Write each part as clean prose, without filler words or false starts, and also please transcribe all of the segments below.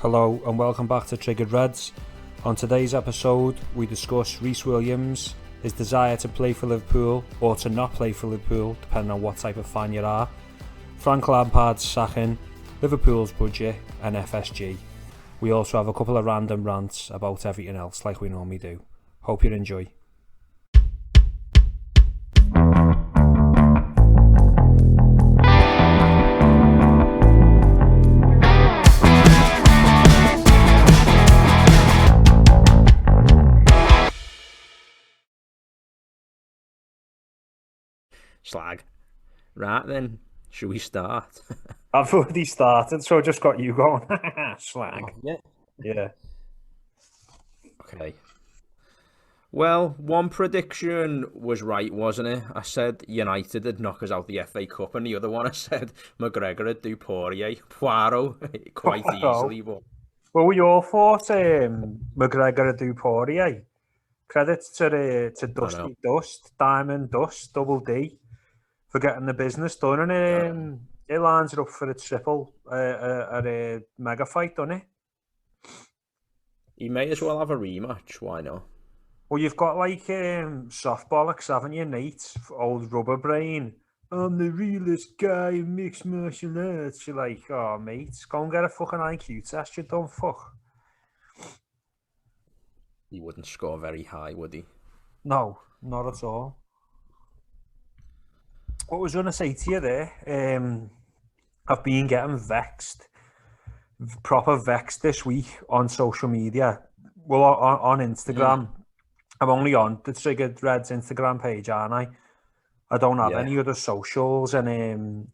Hello and welcome back to Triggered Reds. On today's episode, we discuss Rhys Williams, his desire to play for Liverpool or to not play for Liverpool, depending on what type of fan you are, Frank Lampard's sacking, Liverpool's budget and FSG. We also have a couple of random rants about everything else like we normally do. Hope you enjoy. Slag. Right then, should we start? I've already started, so I just got you going. Slag. Oh, Yeah. Okay. Well, one prediction was right, wasn't it? I said United would knock us out the FA Cup, and the other one I said McGregor would do Poirier. Poirot, quite easily. But... Well, we all thought McGregor would do Poirier. Credits to Dusty Dust, Diamond Dust, Double D, for getting the business done, and it lines it up for a triple at a mega fight, doesn't it? He may as well have a rematch. Why not? Well, you've got like softbollocks, haven't you, Nate? Old rubber brain. I'm the realest guy in mixed martial arts. You're like, oh, mate, go and get a fucking IQ test, you dumb fuck. He wouldn't score very high, would he? No, not at all. What was I going to say to you there? I've been getting proper vexed this week on social media. Well, on Instagram. I'm only on the Triggered Reds Instagram page, aren't I? I don't have any other socials, and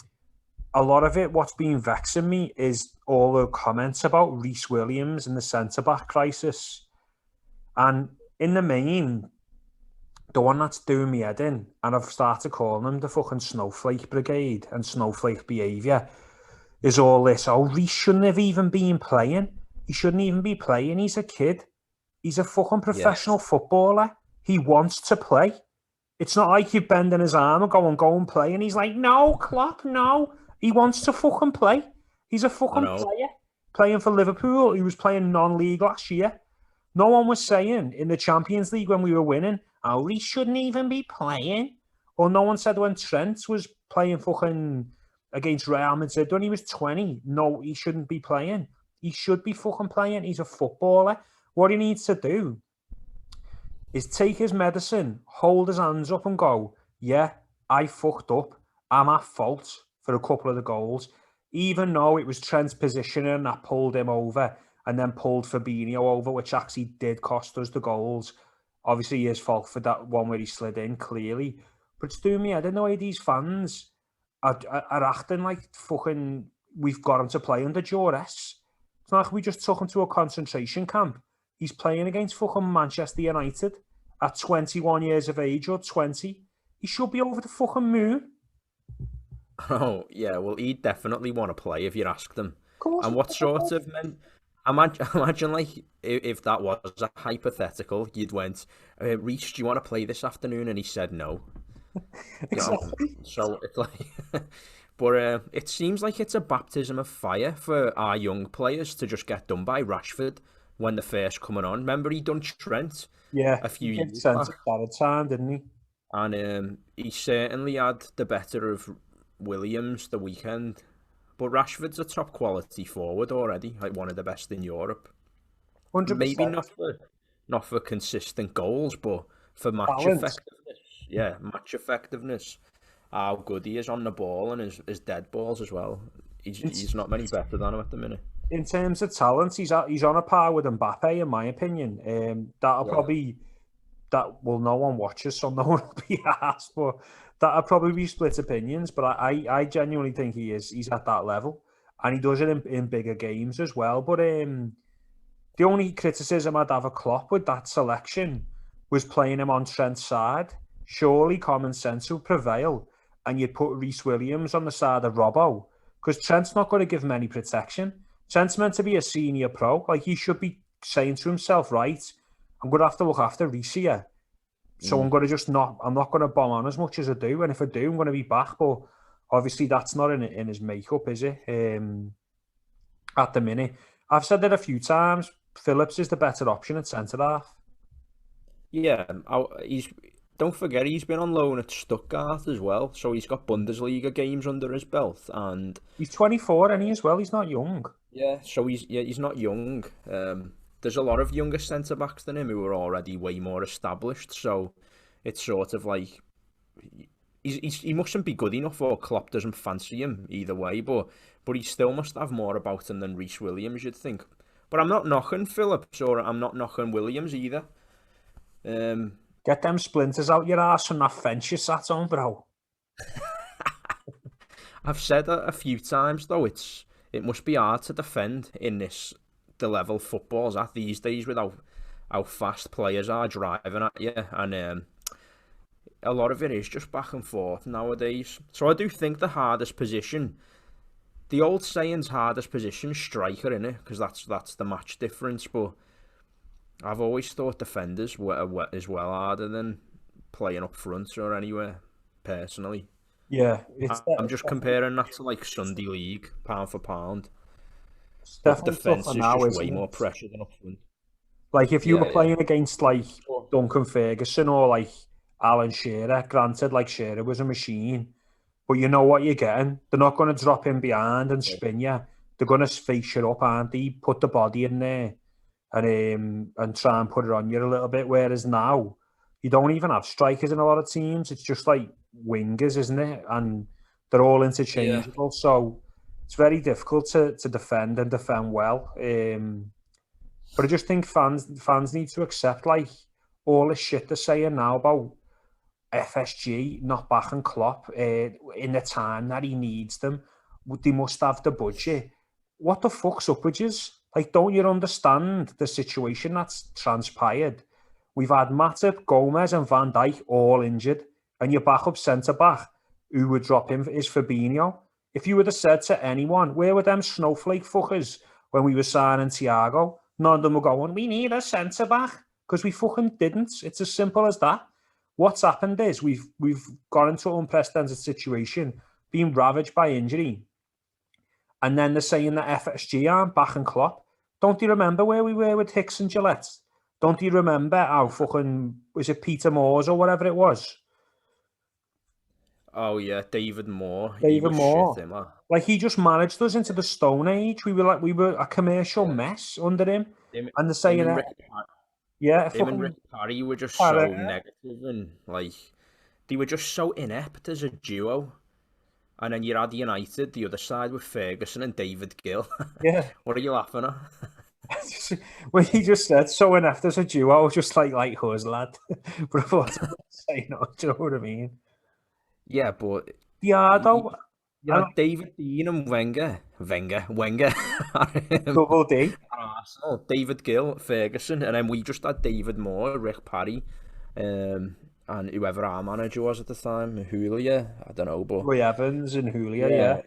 a lot of it, what's been vexing me is all the comments about Rhys Williams and the centre-back crisis. And in the main, the one that's doing me head in, and I've started calling them the fucking Snowflake Brigade and Snowflake Behaviour, is all this, oh, Rhys shouldn't have even been playing. He shouldn't even be playing. He's a kid. He's a fucking professional footballer. He wants to play. It's not like you're bending his arm and go and play. And he's like, no, Klopp, no. He wants to fucking play. He's a fucking player. Playing for Liverpool. He was playing non-league last year. No one was saying in the Champions League when we were winning, oh, he shouldn't even be playing. Or no one said when Trent was playing fucking against Real Madrid when he was 20, no, he shouldn't be playing. He should be fucking playing. He's a footballer. What he needs to do is take his medicine, hold his hands up and go, yeah, I fucked up. I'm at fault for a couple of the goals. Even though it was Trent's positioning that pulled him over and then pulled Fabinho over, which actually did cost us the goals. Obviously, his fault for that one where he slid in, clearly. But it's doing me, I don't know why these fans are acting like fucking we've got him to play under duress. It's not like we just took him to a concentration camp. He's playing against fucking Manchester United at 21 years of age or 20. He should be over the fucking moon. Oh, yeah, well, he'd definitely want to play if you asked him. And what sort of men... Imagine like if that was a hypothetical, you'd went, Rhys, do you want to play this afternoon? And he said no. Exactly. So it's like, but it seems like it's a baptism of fire for our young players to just get done by Rashford when they're first coming on. Remember he done Trent a few years back. Time, didn't he? And he certainly had the better of Williams the weekend. But Rashford's a top quality forward already, like one of the best in Europe. 100%. Maybe not for consistent goals, but for match effectiveness. Yeah, match effectiveness. How good he is on the ball and his dead balls as well. He's not many better than him at the minute. In terms of talent, he's on a par with Mbappe, in my opinion. No one watches, so no one will be asked, but that'll probably be split opinions. But I genuinely think he's at that level, and he does it in bigger games as well. But the only criticism I'd have of Klopp with that selection was playing him on Trent's side. Surely common sense will prevail, and you'd put Rhys Williams on the side of Robbo, because Trent's not going to give him any protection. Trent's meant to be a senior pro. Like, he should be saying to himself, right, I'm going to have to look after Rhys here. So I'm going to I'm not going to bomb on as much as I do. And if I do, I'm going to be back. But obviously that's not in his makeup, is it? At the minute. I've said it a few times. Phillips is the better option at centre half. Yeah, don't forget he's been on loan at Stuttgart as well, so he's got Bundesliga games under his belt, and he's 24, and he as well. He's not young. Yeah, so he's not young. There's a lot of younger centre backs than him who are already way more established. So it's sort of like he mustn't be good enough, or Klopp doesn't fancy him either way. But he still must have more about him than Rhys Williams, you'd think. But I'm not knocking Phillips, or I'm not knocking Williams either. Get them splinters out your arse from that fence you sat on, bro. I've said a few times though, it must be hard to defend in the level football's at these days with how fast players are driving at you, and a lot of it is just back and forth nowadays. So I do think the hardest position, the old saying's hardest position, striker, innit? Because that's the match difference. But I've always thought defenders were as well harder than playing up front or anywhere, personally. Yeah, I'm just comparing that to like Sunday League, pound for pound. But defense is just way more pressure than up front. Like if you were playing against like Duncan Ferguson or like Alan Shearer, granted, like Shearer was a machine, but you know what you're getting. They're not going to drop in behind and spin you. They're going to face you up, aren't they? Put the body in there and try and put it on you a little bit. Whereas now, you don't even have strikers in a lot of teams. It's just like wingers, isn't it? And they're all interchangeable. Yeah. So it's very difficult to defend and defend well. But I just think fans need to accept like all the shit they're saying now about FSG not backing Klopp in the time that he needs them. They must have the budget. What the fuck's up with you? Like, don't you understand the situation that's transpired? We've had Matip, Gomez and Van Dijk all injured, and your backup centre-back, who would drop him, is Fabinho. If you would have said to anyone, where were them snowflake fuckers when we were signing Thiago? None of them were going, we need a centre-back, because we fucking didn't. It's as simple as that. What's happened is we've got into an unprecedented situation, being ravaged by injury, and then they're saying that FSG aren't backing Klopp. Don't you remember where we were with Hicks and Gillette? Don't you remember how fucking, was it Peter Moores or whatever it was? Oh yeah, David Moore. David Moore. Shit, like he just managed us into the Stone Age. We were a commercial mess under him. And they're saying that. Yeah, him and Rick Parry were just so negative, and like they were just so inept as a duo. And then you had United, the other side with Ferguson and David Gill. Yeah. What are you laughing at? When he just said so inept as a duo, I was just like hus, lad. But I was saying, no, do you know what I mean? Yeah, but yeah, though. Yeah, David Dean and Wenger. Double D. Arsenal, David Gill, Ferguson, and then we just had David Moore, Rick Parry, and whoever our manager was at the time, Julia, I don't know, but Roy Evans and Julia, yeah.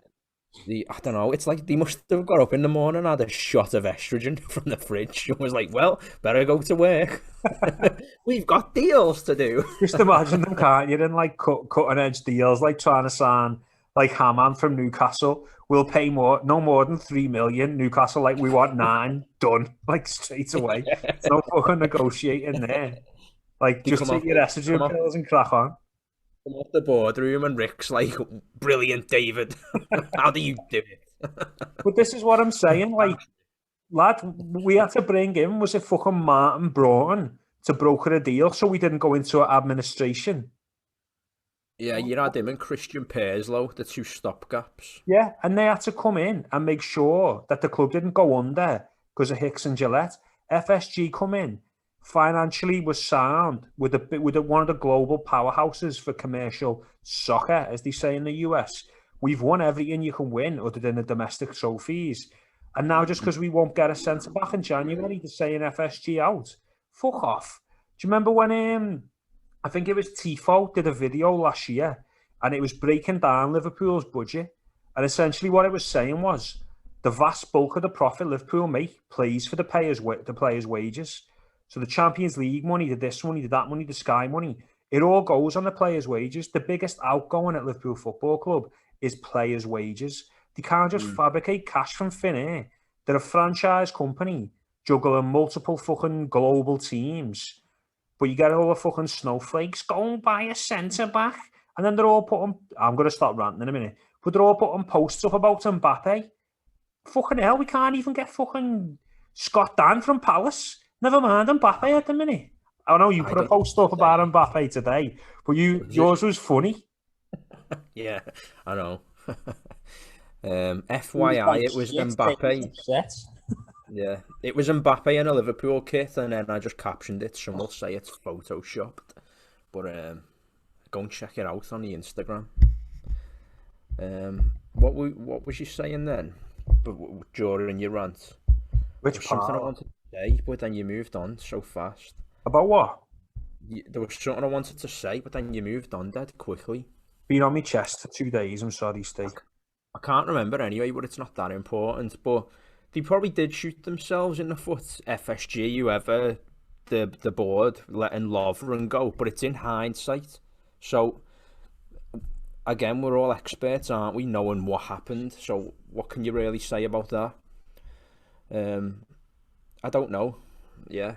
I don't know. It's like they must have got up in the morning, had a shot of estrogen from the fridge, and was like, "Well, better go to work. We've got deals to do." Just imagine them, can't you? In like cutting edge deals, like trying to sign like Hammond from Newcastle. We'll pay no more than 3 million. Newcastle, like we want 9, done, like straight away. No fucking negotiating there. Like just take your estrogen pills and crack on. Come off the boardroom and Rick's like, brilliant, David. How do you do it? But this is what I'm saying. Like, lad, we had to bring in, was it fucking Martin Broughton to broker a deal so we didn't go into administration? Yeah, you had him and Christian Perslow, the two stopgaps. Yeah, and they had to come in and make sure that the club didn't go under because of Hicks and Gillette. FSG come in. Financially was sound with one of the global powerhouses for commercial soccer, as they say in the US. We've won everything you can win other than the domestic trophies. And now just because we won't get a centre-back in January, they're saying FSG out. Fuck off. Do you remember when I think it was Tifo did a video last year and it was breaking down Liverpool's budget, and essentially what it was saying was the vast bulk of the profit Liverpool make plays for the players' wages. So the Champions League money, the this money, the that money, the Sky money, it all goes on the players' wages. The biggest outgoing at Liverpool Football Club is players' wages. They can't just fabricate cash from thin air They're a franchise company juggling multiple fucking global teams. But you get all the fucking snowflakes, go and buy a centre-back. And then they're all putting... I'm going to stop ranting in a minute. But they're all putting posts up about Mbappe. Fucking hell, we can't even get fucking Scott Dan from Palace. Never mind Mbappe at the minute. I know you put a post up about Mbappe today, but yours was funny. Yeah, I know. FYI, it was Mbappe. Yeah, it was Mbappe in a Liverpool kit, and then I just captioned it. Some will say it's photoshopped, but go and check it out on the Instagram. What was you saying then during your rant? Which part? Something I wanted to say, but then you moved on so fast. About what? There was something I wanted to say, but then you moved on dead quickly. Been on my chest for 2 days, I'm sorry, Steve. I can't remember anyway, but it's not that important. But they probably did shoot themselves in the foot, FSG, whoever, the board, letting Lovren go. But it's in hindsight. So, again, we're all experts, aren't we, knowing what happened. So, what can you really say about that? I don't know. Yeah.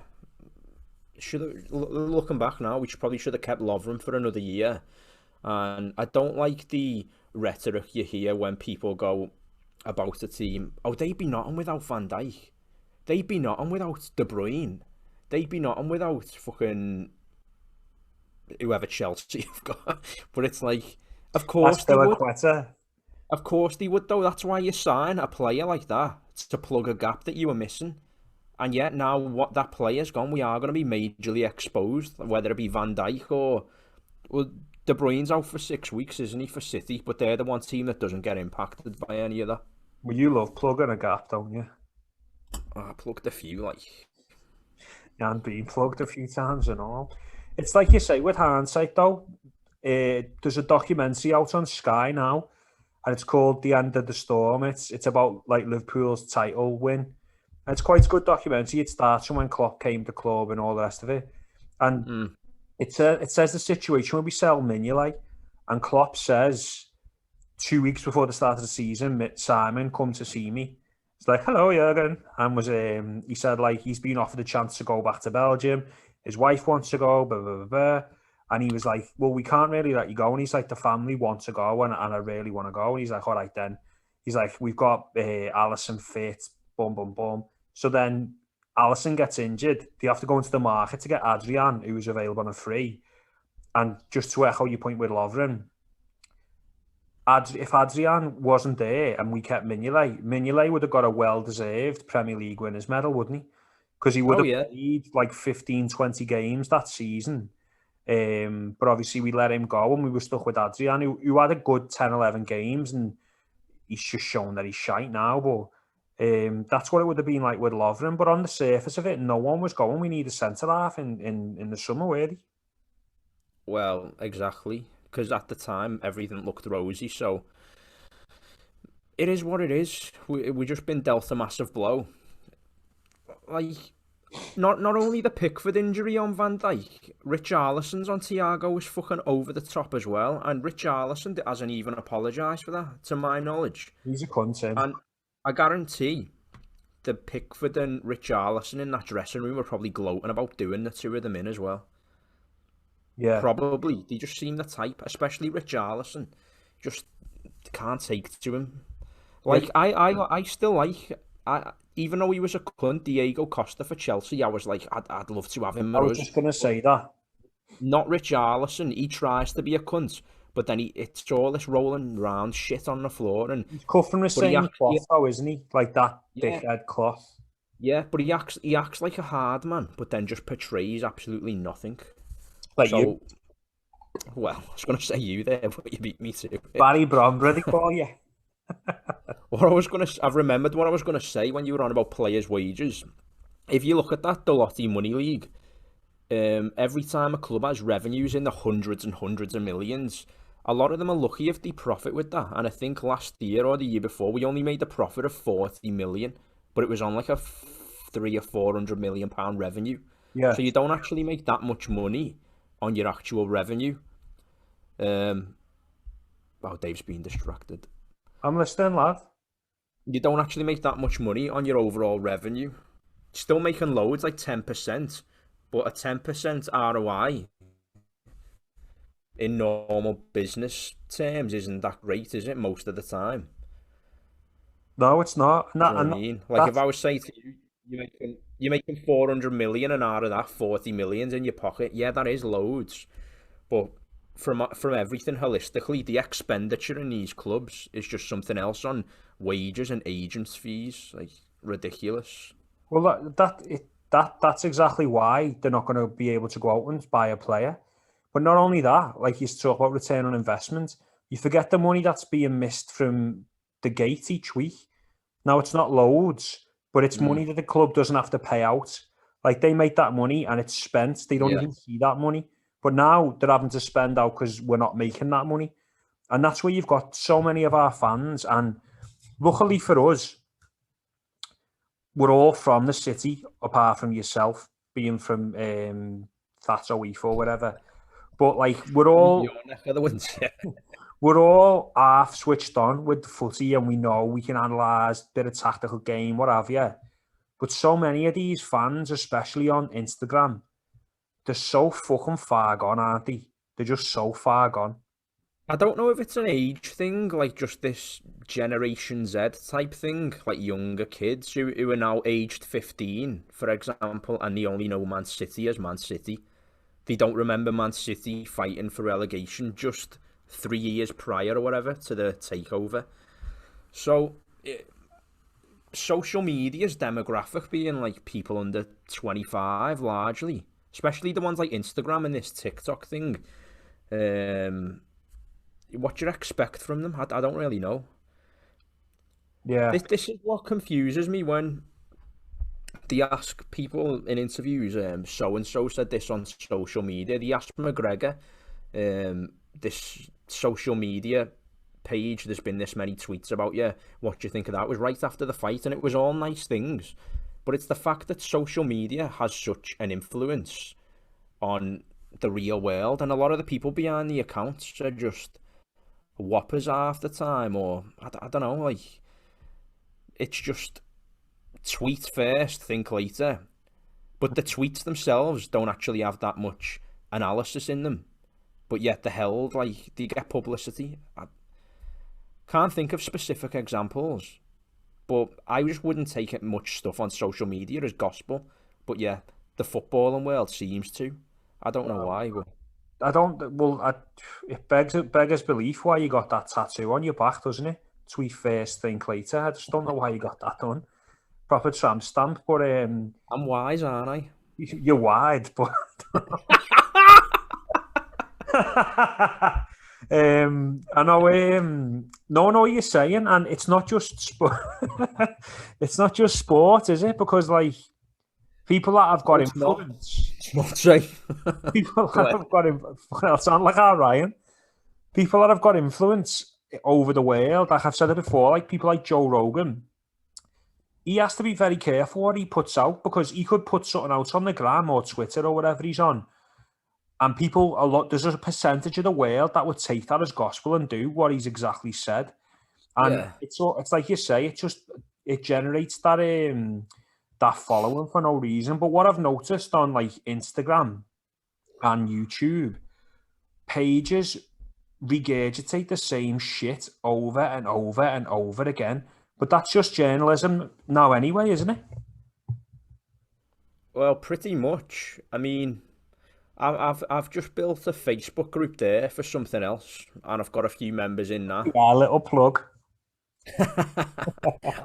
Looking back now, we probably should have kept Lovren for another year. And I don't like the rhetoric you hear when people go about a team. Oh, they'd be nothing without Van Dijk. They'd be nothing without De Bruyne. They'd be nothing without fucking whoever Chelsea have got. But it's like, of course they would. Of course they would, though. That's why you sign a player like that, to plug a gap that you were missing. And yet now what that player's gone, we are going to be majorly exposed, whether it be Van Dijk or... Well, De Bruyne's out for 6 weeks, isn't he, for City? But they're the one team that doesn't get impacted by any of that. Well, you love plugging a gap, don't you? I plugged a few, like... And being plugged a few times and all. It's like you say, with hindsight, though, there's a documentary out on Sky now, and it's called The End of the Storm. It's about, like, Liverpool's title win. And it's quite a good documentary. It starts from when Klopp came to the club and all the rest of it. And... It says the situation where we sell Mignolet, and Klopp says 2 weeks before the start of the season, Simon, come to see me. It's like, hello, Jurgen. And he said, like, he's been offered a chance to go back to Belgium. His wife wants to go, blah, blah, blah, blah. And he was like, well, we can't really let you go. And he's like, the family wants to go, and I really want to go. And he's like, all right, then. He's like, we've got Alisson fit, boom, boom, boom. So then Alisson gets injured. They have to go into the market to get Adrian, who was available on a free. And just to echo your point with Lovren, if Adrian wasn't there and we kept Mignolet would have got a well-deserved Premier League winners medal, wouldn't he? Because he would have played like 15, 20 games that season. But obviously we let him go and we were stuck with Adrian, who had a good 10, 11 games, and he's just shown that he's shite now. But that's what it would have been like with Lovren. But on the surface of it, no one was going. We need a centre-half in the summer, really. Well, exactly. Because at the time, everything looked rosy. So it is what it is. We've just been dealt a massive blow. Like, not only the Pickford injury on Van Dijk, Richarlison's on Thiago was fucking over the top as well. And Richarlison hasn't even apologised for that, to my knowledge. He's a cunt, him. And I guarantee the Pickford and Richarlison in that dressing room were probably gloating about doing the two of them in as well. Yeah. Probably. They just seem the type, especially Richarlison. Just can't take to him. Like, I still like... even though he was a cunt, Diego Costa for Chelsea, I was like, I'd love to have him. I was just going to say that. Not Richarlison. He tries to be a cunt, but then it's all this rolling around shit on the floor. And he's cuffing the same cloth, though, isn't he? Like that dickhead cloth. Yeah, but he acts like a hard man, but then just portrays absolutely nothing. Like you. Well, I was going to say you there, but you beat me too. Barry Bromberry, they call you. I've remembered what I was going to say when you were on about players' wages. If you look at that Delotti Money League, every time a club has revenues in the hundreds and hundreds of millions, a lot of them are lucky if they profit with that. And I think last year or the year before, we only made a profit of 40 million, but it was on like a £300 or £400 million revenue. Yeah. So you don't actually make that much money on your actual revenue. Dave's been distracted. I'm listening, lad. you don't actually make that much money on your overall revenue. Still making loads, like 10%, but a 10% ROI in normal business terms isn't that great, is it? Most of the time. No, it's not. Do you know what I mean? Like if That's I was saying to you, you're making 400 million, and out of that 40 million's in your pocket. Yeah, that is loads. But from everything holistically, the expenditure in these clubs is just something else on wages and agents' fees. Like ridiculous. well, that's exactly why they're not going to be able to go out and buy a player. But not only that, like you talk about return on investment, you forget the money that's being missed from the gate each week. Now it's not loads, but it's Mm, money that the club doesn't have to pay out. Like they make that money and it's spent. They don't yeah. even see that money. But now they're having to spend out because we're not making that money. And that's where you've got so many of our fans. And luckily for us, we're all from the city, apart from yourself being from Thato or whatever. But like Your neck of the woods, yeah. we're all half switched on with the footy, and we know we can analyse a bit of tactical game, what have you. But so many of these fans, especially on Instagram, they're so fucking far gone, aren't they? They're just so far gone. I don't know if it's an age thing, like just this Generation Z type thing, like younger kids who are now aged 15, for example, and they only know Man City as Man City. They don't remember Man City fighting for relegation just 3 years prior or whatever to the takeover. So, social media's demographic being like people under 25 largely, especially the ones like Instagram and this TikTok thing. Um, what do you expect from them? I don't really know. Yeah, This is what confuses me when they ask people in interviews, so and so said this on social media. They asked McGregor, this social media page, there's been this many tweets about you. What do you think of that? It was right after the fight, and it was all nice things. But it's the fact that social media has such an influence on the real world, and a lot of the people behind the accounts are just whoppers half the time, or I don't know, like it's just tweet first, think later. But the tweets themselves don't actually have that much analysis in them. But yet they're held, like, they get publicity. I can't think of specific examples, but I just wouldn't take it much stuff on social media as gospel. But yeah, the footballing world seems to. I don't know why, but I don't. Well, it beggars belief why you got that tattoo on your back, doesn't it? Tweet first, think later. I just don't know why you got that done. Proper tramp stamp, but I'm wise, aren't I? you're wide, but I know. No, what you're saying, and it's not just sport. It's not just sport, is it? Because like people that have No, got it's not. influence, It's not right. people Go that ahead. have got well, sound like our Ryan. People that have got influence over the world, like I've said it before, like people like Joe Rogan. He has to be very careful what he puts out because he could put something out on the gram or Twitter or whatever he's on, and people there's a percentage of the world that would take that as gospel and do what he's exactly said. And Yeah. it's like you say, it generates that following for no reason. But what I've noticed on like Instagram and YouTube, pages regurgitate the same shit over and over and over again. But that's just journalism now anyway, isn't it? Well, pretty much. I mean, I've just built a Facebook group there for something else, and I've got a few members in that. Yeah, a little plug.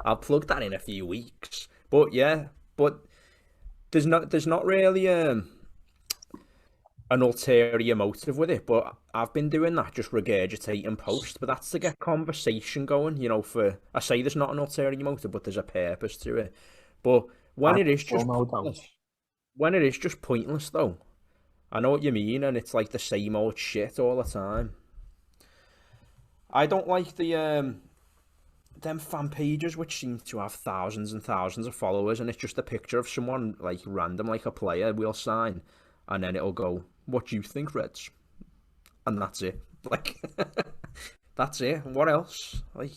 I'll plug that in a few weeks. But yeah, but there's not really an ulterior motive with it. But I've been doing that, just regurgitating posts. But that's to get conversation going. For I say there's not an ulterior motive, but there's a purpose to it. But when I it is still just no doubt. pointless, when it is just pointless though, I know what you mean, and it's like the same old shit all the time. I don't like the them fan pages which seem to have thousands and thousands of followers, and it's just a picture of someone like random, like a player we'll sign, and then it'll go, "What do you think, Reds?" And that's it. Like, that's it. What else? Like,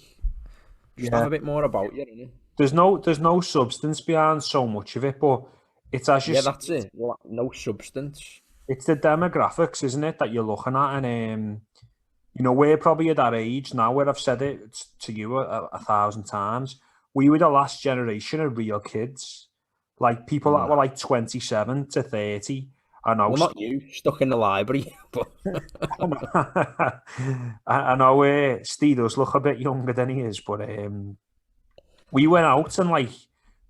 Just have a bit more about you, innit? There's no substance behind so much of it, but it's as you Yeah, say, that's it. Well, no substance. it's the demographics, isn't it, that you're looking at, and we're probably at that age now where I've said it to you a thousand times. We were the last generation of real kids, like people that were like 27 to 30. I know. Well, not you, stuck in the library, but I know Steve does look a bit younger than he is, but we went out and like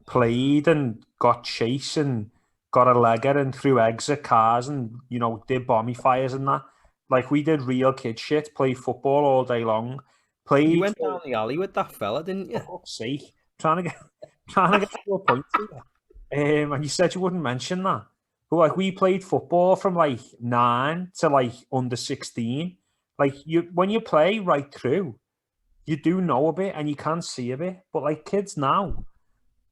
played and got chased and got a legger and threw eggs at cars and did bomby fires and that. Like we did real kid shit, played football all day long. Played. You went down the alley with that fella, didn't you? For fuck's sake, trying to get to a point here. And you said you wouldn't mention that. But like we played football from like 9 to like under 16. Like when you play right through, you do know a bit and you can see a bit. But like kids now,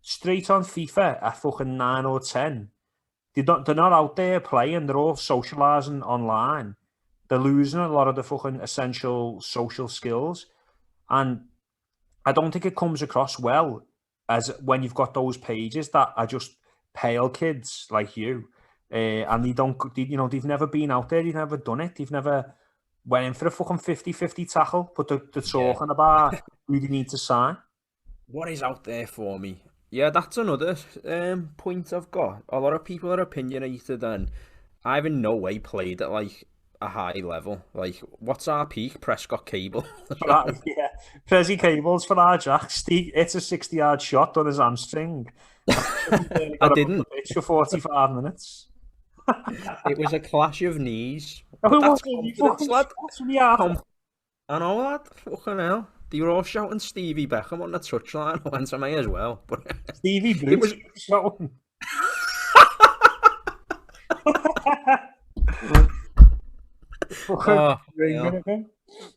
straight on FIFA at fucking 9 or 10, they're not out there playing. They're all socialising online. They're losing a lot of the fucking essential social skills. And I don't think it comes across well as when you've got those pages that are just pale kids like you. And they've never been out there, they've never done it, they've never went in for a fucking 50-50 tackle, but they're talking about who they need to sign. What is out there for me? Yeah, that's another point I've got. A lot of people are opinionated, and I've in no way played at like a high level. Like, what's our peak? Prescott Cable. Yeah, Prezi Cables for our Jacks. It's a 60-yard shot on his hamstring. I didn't. For 45 minutes. It was a clash of knees. Oh, That's confidence, lad. I know that. Fucking hell. They were all shouting Stevie Beckham on the touchline. I went, I may as well. But Stevie Bruce was shouting.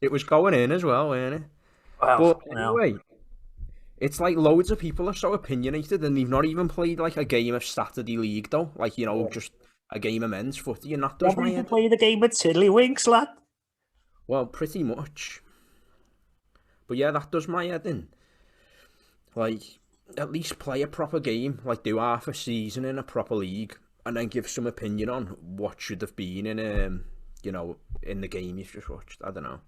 It was going in as well, wasn't it? Well, but anyway, it's like loads of people are so opinionated and they've not even played like a game of Saturday League though. Like, just a game of men's footy, and that does my head. Play the game of Tiddlywinks, lad? Well, pretty much. But yeah, that does my head in. Like, at least play a proper game, like do half a season in a proper league, and then give some opinion on what should have been in in the game you've just watched. I don't know.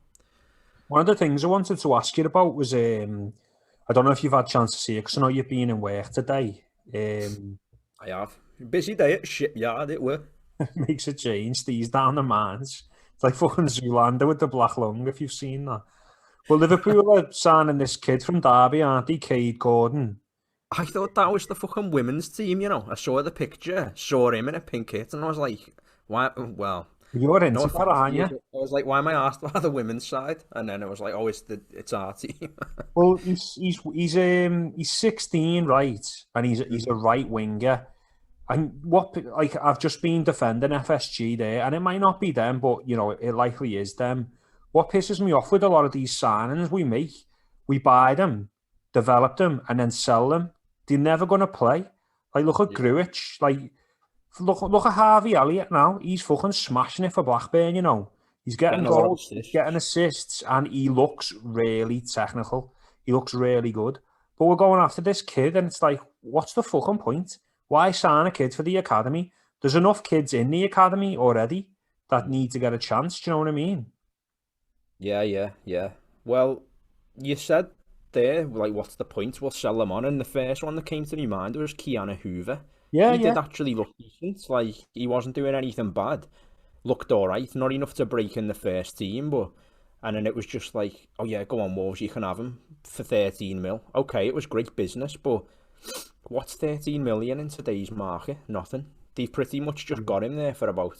One of the things I wanted to ask you about was, I don't know if you've had a chance to see it, because I know you've been in work today. I have. Busy day at shipyard, it were. Makes a change. These down the mines. It's like fucking Zoolander with the black lung, if you've seen that. Well, Liverpool are signing this kid from Derby, aren't they? Cade Gordon. I thought that was the fucking women's team, I saw the picture, saw him in a pink kit, and I was like, why? Well, you're into that, aren't you? I was like, why am I asked about the women's side? And then it was like, oh, it's our team. Well, he's 16, right? And he's a right winger. And I've just been defending FSG there, and it might not be them, but it likely is them. What pisses me off with a lot of these signings we make, we buy them, develop them, and then sell them. They're never going to play. Like, look at Gruitch. Like, look at Harvey Elliott now. He's fucking smashing it for Blackburn, He's getting goals, getting assists, and he looks really technical. He looks really good. But we're going after this kid, and it's like, what's the fucking point? Why sign a kid for the academy? There's enough kids in the academy already that need to get a chance. Do you know what I mean? Yeah. Well, you said there, like, what's the point? We'll sell them on. And the first one that came to my mind was Keanu Hoover. He did actually look decent. Like, he wasn't doing anything bad. Looked all right. Not enough to break in the first team, but... And then it was just like, oh yeah, go on, Wolves, you can have him for 13 mil. Okay, it was great business, but... What's 13 million in today's market? Nothing. They've pretty much just got him there for about,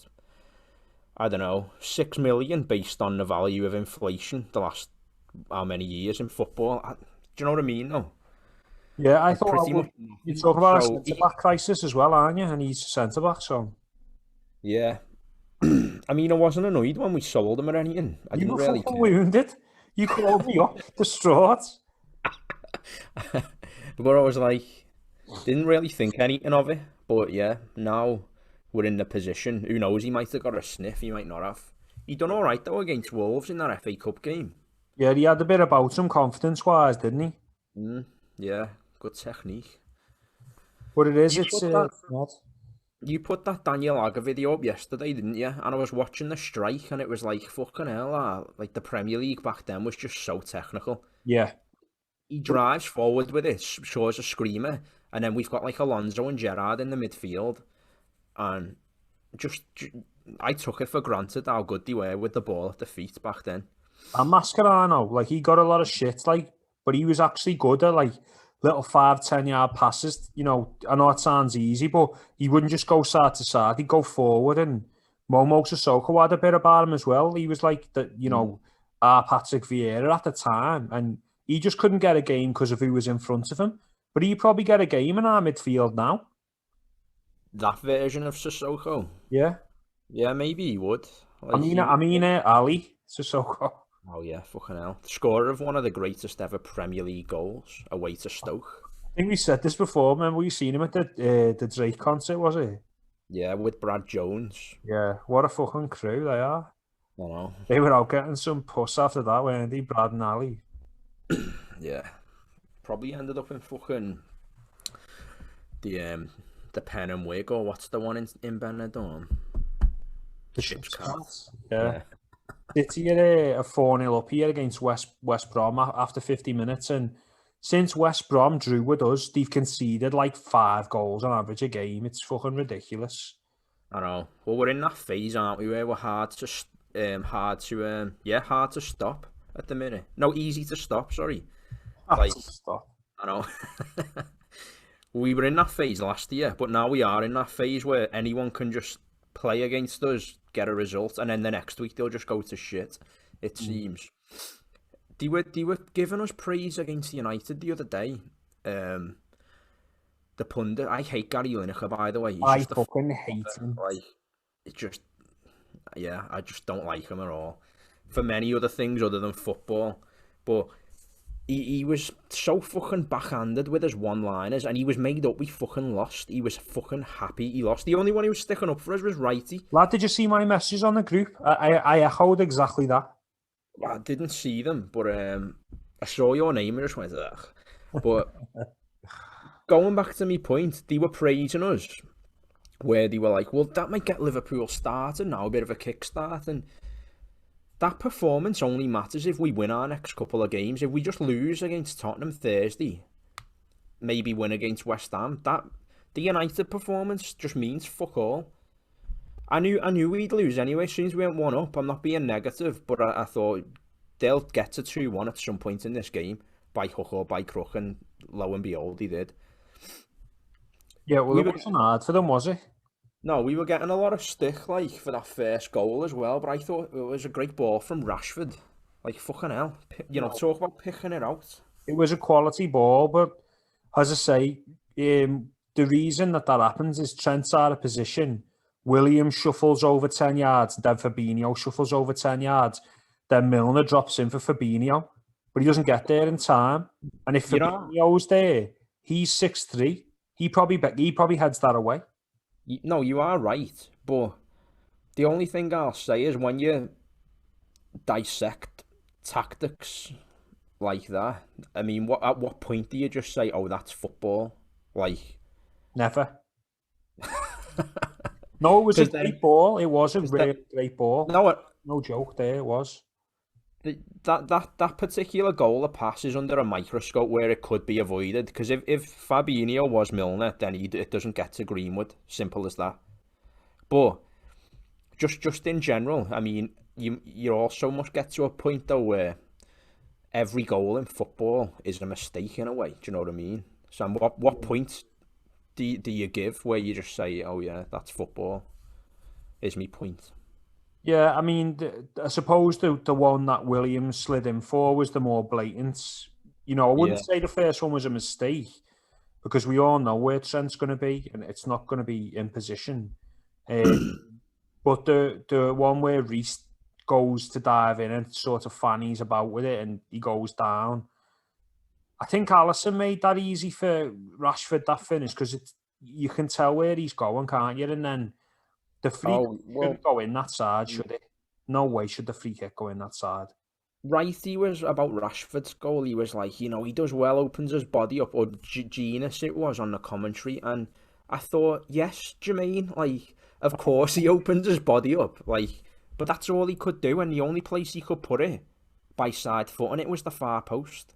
I don't know, 6 million based on the value of inflation the last how many years in football. Do you know what I mean, though? Yeah, I thought you're talking about a centre-back crisis as well, aren't you? And he's a centre-back, so... Yeah. I mean, I wasn't annoyed when we sold him or anything. I didn't really care. Wounded. You called me up, distraught. But I was like... Didn't really think anything of it, but yeah, now we're in the position. Who knows, he might have got a sniff, he might not have. He done alright though against Wolves in that FA Cup game. Yeah, he had a bit about him confidence-wise, didn't he? Yeah, good technique. But it is, You it's put that not. you put that Daniel Agger video up yesterday, didn't you? And I was watching the strike, and it was like fucking hell. Like the Premier League back then was just so technical. Yeah. He drives forward with it, shows a screamer, and then we've got like Alonso and Gerrard in the midfield, and just I took it for granted how good they were with the ball at the feet back then. And Mascherano, like he got a lot of shit, like, but he was actually good at like little 5-10 yard passes. You know, I know it sounds easy, but he wouldn't just go side to side, he'd go forward. And Momo Sissoko had a bit about him as well. He was like the, our Patrick Vieira at the time, and he just couldn't get a game because of who was in front of him. But he'd probably get a game in our midfield now. That version of Sissoko? Yeah. Yeah, maybe he would. Like, I mean, Ali Sissoko. Oh yeah, fucking hell. Scorer of one of the greatest ever Premier League goals, away to Stoke. I think we said this before, remember we seen him at the Drake concert, was it? Yeah, with Brad Jones. Yeah, what a fucking crew they are. I know. They were out getting some puss after that, weren't they, Brad and Ali? Yeah. Probably ended up in fucking the Pen and Wig, or what's the one in Benidorm? The Ship's Cats. Yeah. City are 4-0 up here against West Brom after 50 minutes, and since West Brom drew with us, they've conceded like 5 goals on average a game. It's fucking ridiculous. I know. Well, we're in that phase, aren't we? Where we're hard to stop at the minute. No, easy to stop. Sorry. Hard to stop. I know. We were in that phase last year, but now we are in that phase where anyone can just play against us, get a result, and then the next week they'll just go to shit. It seems. They were giving us praise against United the other day. The pundit, I hate Gary Lineker, by the way. I fucking hate him. Like, I just don't like him at all. For many other things other than football, but he was so fucking backhanded with his one-liners, and he was made up we fucking lost. He was fucking happy he lost. The only one who was sticking up for us was Righty. Lad, did you see my messages on the group? I echoed exactly that. I didn't see them, but I saw your name and just went, ugh. But going back to my point, they were praising us, where they were like, well, that might get Liverpool started now, a bit of a kickstart, and that performance only matters if we win our next couple of games. If we just lose against Tottenham Thursday, maybe win against West Ham, the United performance just means fuck all. I knew we'd lose anyway as soon as we went 1-up. I'm not being negative, but I thought they'll get to 2-1 at some point in this game, by hook or by crook, and lo and behold, he did. Yeah, well, it wasn't hard for them, was it? No, we were getting a lot of stick, like, for that first goal as well, but I thought it was a great ball from Rashford. Like, fucking hell. Talk about picking it out. It was a quality ball, but as I say, the reason that happens is Trent's out of position. Williams shuffles over 10 yards, then Fabinho shuffles over 10 yards, then Milner drops in for Fabinho, but he doesn't get there in time. And if Fabinho's there, he's 6'3", he probably heads that away. No, you are right, but the only thing I'll say is when you dissect tactics like that, I mean, at what point do you just say, oh, that's football? Like... Never. No, it was a great ball. It was a really great ball. No joke there, it was. That particular goal or pass is under a microscope where it could be avoided, because if Fabinho was Milner, then it doesn't get to Greenwood. Simple as that. But just in general, I mean, you also must get to a point though where every goal in football is a mistake in a way. Do you know what I mean? So what point do you give where you just say, oh yeah, that's football? Is my point. Yeah, I mean, I suppose the one that Williams slid in for was the more blatant. I wouldn't say the first one was a mistake, because we all know where Trent's going to be, and it's not going to be in position. But the one where Rhys goes to dive in and sort of fannies about with it, and he goes down. I think Alisson made that easy for Rashford, that finish, because you can tell where he's going, can't you? And then the free kick shouldn't go in that side, should it? No way should the free kick go in that side. right he was about Rashford's goal. He was like, you know, he does well, opens his body up, or Genius it was on the commentary, and I thought, yes, Jermaine, like, of course he opens his body up, like, but that's all he could do, and the only place he could put it by side foot, and it was the far post.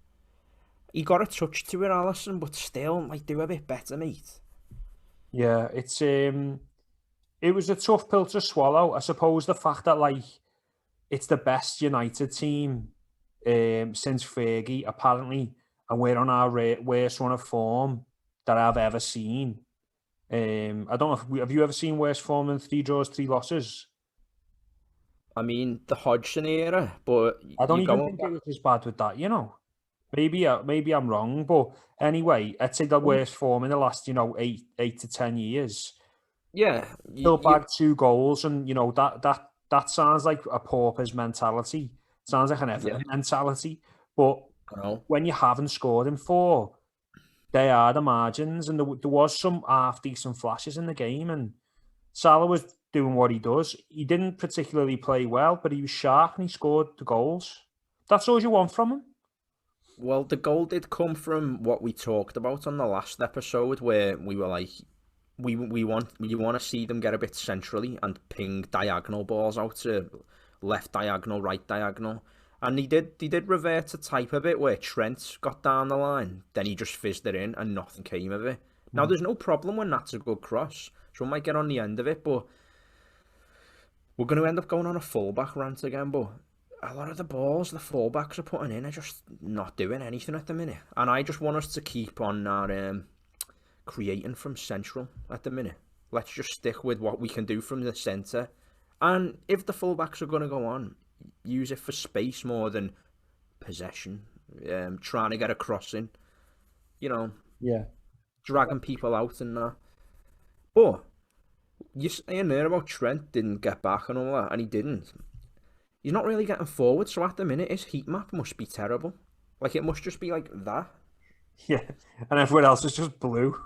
He got a touch to it, Allison, but still, like, do a bit better, mate. Yeah, it was a tough pill to swallow. I suppose the fact that like it's the best United team since Fergie apparently, and we're on our worst run of form that I've ever seen. I don't know if have you ever seen worse form than 3 draws, 3 losses? I mean, the Hodgson era, but I don't you even go think it was as bad with that, you know. Maybe I'm wrong, but anyway, I'd say the worst form in the last, 8 to 10 years. yeah, Still bagged 2 goals, and that sounds like a pauper's mentality. Sounds like an yeah, Everton mentality. But I know. when you haven't scored in 4, they are the margins, and there was some half decent flashes in the game, and Salah was doing what he does. He didn't particularly play well, but he was sharp and he scored the goals. That's all you want from him. Well, the goal did come from what we talked about on the last episode, where we were like, we want to see them get a bit centrally and ping diagonal balls out to left diagonal, right diagonal. And he did revert to type a bit where Trent got down the line, then he just fizzed it in and nothing came of it. Now there's no problem when that's a good cross, so we might get on the end of it, but we're going to end up going on a fullback rant again. But a lot of the balls the fullbacks are putting in are just not doing anything at the minute, and I just want us to keep on our creating from central at the minute. Let's just stick with what we can do from the centre. And if the fullbacks are going to go on, use it for space more than possession. Trying to get a crossing, Yeah. dragging people out and that. But you're saying there about Trent didn't get back and all that, and he didn't. He's not really getting forward, so at the minute his heat map must be terrible. Like, it must just be like that. Yeah. And everyone else is just blue.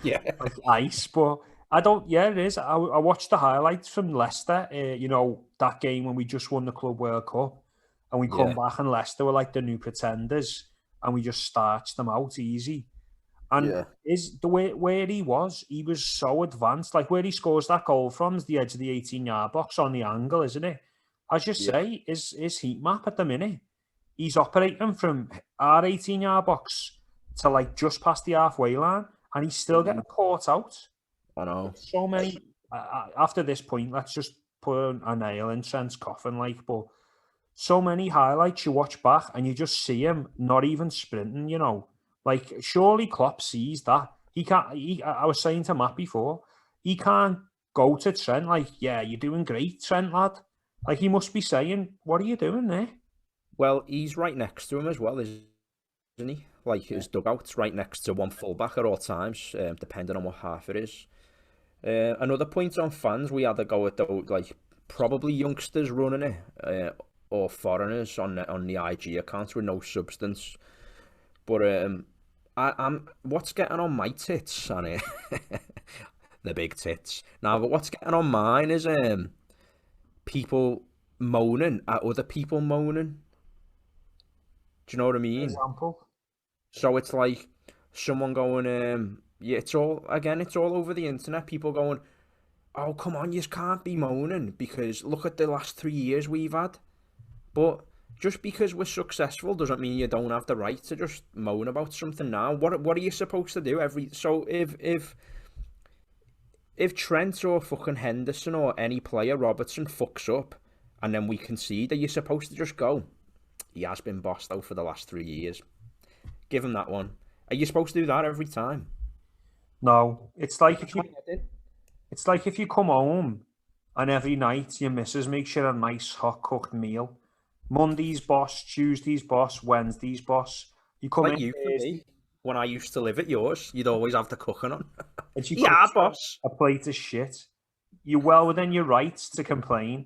Yeah. Like ice. But I don't, yeah, it is. I watched the highlights from Leicester, that game when we just won the Club World Cup, and we come Yeah. back and Leicester were like the new pretenders, and we just starched them out easy. And Yeah. is the way where he was so advanced. Like where he scores that goal from is the edge of the 18-yard box on the angle, isn't it? As you Yeah. say, his heat map at the minute, he's operating from our 18-yard box to like just past the halfway line, and he's still getting caught out. I know. So many. After this point, let's just put a nail in Trent's coffin, like. But so many highlights you watch back, and you just see him not even sprinting. Like surely Klopp sees that he can't. I was saying to Matt before, he can't go to Trent like, yeah, you're doing great, Trent lad. Like he must be saying, what are you doing there? Well, he's right next to him as well, isn't he? Like his dugout's right next to one fullback at all times, depending on what half it is. Another point on fans, we had to go with like probably youngsters running it, or foreigners on the IG accounts with no substance. But I'm what's getting on my tits, and the big tits. Now, but what's getting on mine is people moaning at other people moaning. Do you know what I mean? Example. So it's like someone going, yeah, it's all over the internet. People going, oh, come on, you can't be moaning because look at the last 3 years we've had. But just because we're successful doesn't mean you don't have the right to just moan about something now. What are you supposed to do so if Trent or fucking Henderson or any player, Robertson, fucks up and then we concede, are you supposed to just go, he has been bossed out for the last 3 years? Give him that one. Are you supposed to do that every time? No, it's like if you come home and every night your missus makes you a nice hot cooked meal. Monday's boss, Tuesday's boss, Wednesday's boss. You come Like in you for me. When I used to live at yours, you'd always have the cooking on. and she Yeah, cooks boss. a plate of shit. You're well within your rights to complain.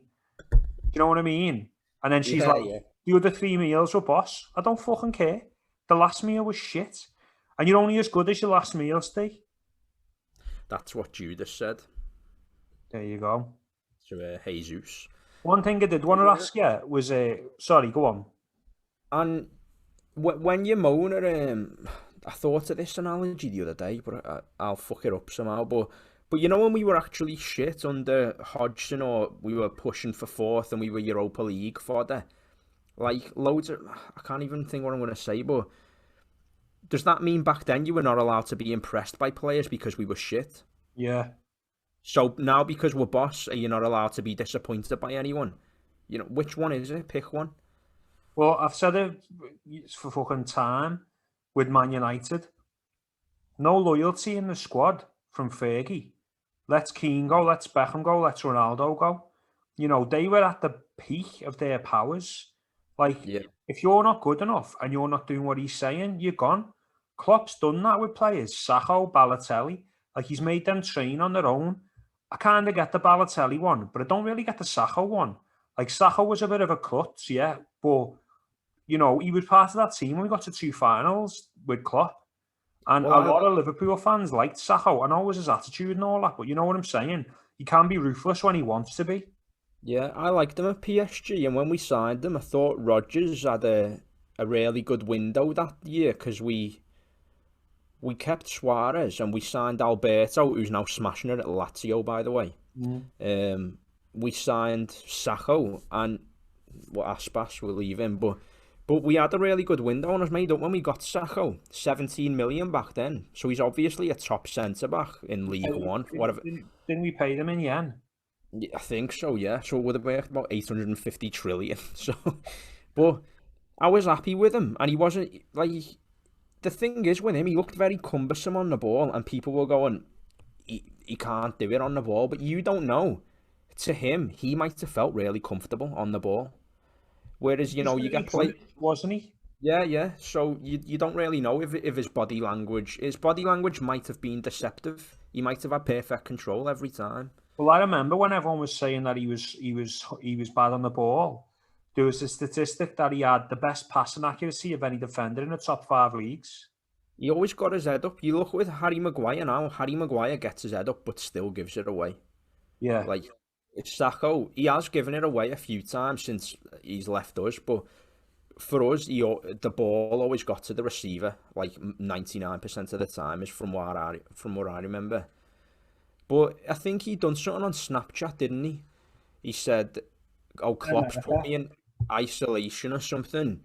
Do you know what I mean? And then she's like, the other 3 meals were boss. I don't fucking care. The last meal was shit. And you're only as good as your last meal, Steve. That's what Judas said There you go. to Jesus. One thing I did want to ask you was, sorry, go on. And when you moan at I thought of this analogy the other day, but I'll fuck it up somehow. But you know when we were actually shit under Hodgson, or we were pushing for fourth and we were Europa League fodder, like loads of, I can't even think what I'm going to say, but does that mean back then you were not allowed to be impressed by players because we were shit? Yeah. So now because we're boss, are you not allowed to be disappointed by anyone? You know, which one is it? Pick one. Well, I've said it for fucking time with Man United. No loyalty in the squad from Fergie. Let's Keane go, let's Beckham go, let's Ronaldo go. You know, they were at the peak of their powers. Like, if you're not good enough and you're not doing what he's saying, you're gone. Klopp's done that with players. Sakho, Balotelli. Like, he's made them train on their own. I kind of get the Balotelli one, but I don't really get the Sakho one. Like, Sakho was a bit of a klutz, yeah, but, you know, he was part of that team when we got to 2 finals with Klopp. And a lot of Liverpool fans liked Sakho. I know it was his attitude and all that, but you know what I'm saying? He can be ruthless when he wants to be. Yeah, I liked him at PSG, and when we signed him, I thought Rodgers had a really good window that year, because we kept Suarez and we signed Alberto, who's now smashing it at Lazio, by the way. We signed Sakho, and Aspas will leave him, but we had a really good window, and it was made up when we got Sakho, 17 million back then. So he's obviously a top centre-back in League One. Didn't we pay them in yen? Yeah, I think so, yeah. So it would have worth about 850 trillion. So, but I was happy with him, and he wasn't, like, the thing is with him, he looked very cumbersome on the ball, and people were going, he can't do it on the ball, but you don't know. To him, he might have felt really comfortable on the ball. Whereas, you know, you get played... Wasn't he? Yeah. So you don't really know if his body language might have been deceptive. He might have had perfect control every time. Well, I remember when everyone was saying that he was bad on the ball. There was a statistic that he had the best passing accuracy of any defender in the top 5 leagues. He always got his head up. You look with Harry Maguire now. Harry Maguire gets his head up, but still gives it away. Yeah. Like, it's Sakho. He has given it away a few times since he's left us, but for us, the ball always got to the receiver, like 99% of the time, is from what I remember. But I think he done something on Snapchat, didn't he? He said, "Oh, Klopp's put me in isolation or something,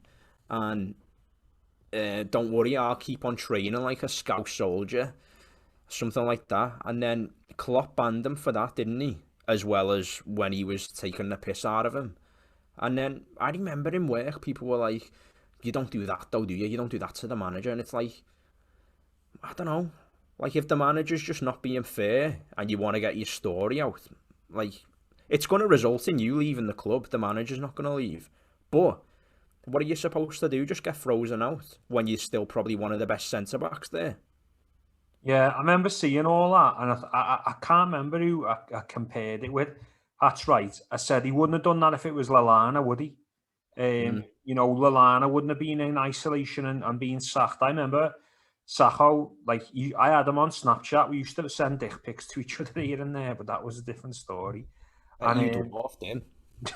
and don't worry, I'll keep on training like a scout soldier," something like that. And then Klopp banned him for that, didn't he? As well as when he was taking the piss out of him. And then I remember in work, people were like, "You don't do that though, do you? You don't do that to the manager." And it's like, I don't know. Like, if the manager's just not being fair and you want to get your story out, like, it's going to result in you leaving the club. The manager's not going to leave. But what are you supposed to do? Just get frozen out when you're still probably one of the best centre-backs there? Yeah, I remember seeing all that, and I can't remember who I compared it with. That's right. I said he wouldn't have done that if it was Lallana, would he? You know, Lallana wouldn't have been in isolation and being sacked. I remember Sakho, like, I had him on Snapchat. We used to send dick pics to each other here and there, but that was a different story. And you dwarfed him.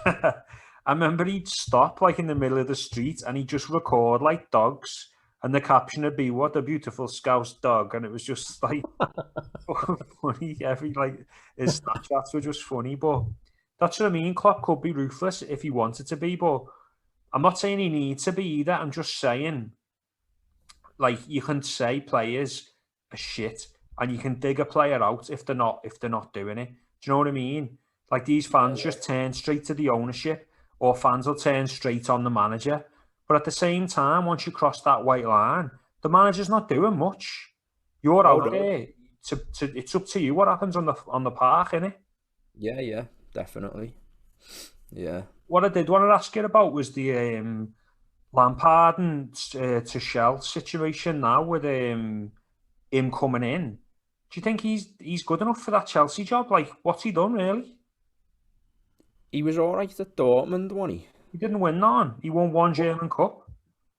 I remember he'd stop, like, in the middle of the street, and he'd just record like dogs. And the caption would be, "What a beautiful Scouse dog." And it was just like funny. His Snapchats were just funny. But that's what I mean. Klopp could be ruthless if he wanted to be. But I'm not saying he needs to be either. I'm just saying, like, you can say players are shit and you can dig a player out if they're not doing it. Do you know what I mean? Like, these fans just turn straight to the ownership, or fans will turn straight on the manager. But at the same time, once you cross that white line, the manager's not doing much. You're out there. It's up to you what happens on the park, innit? Yeah, definitely. Yeah. What I did want to ask you about was the Lampard and Tuchel situation now with him coming in. Do you think he's good enough for that Chelsea job? Like, what's he done, really? He was all right at Dortmund, wasn't he? He didn't win none. He won one German Cup.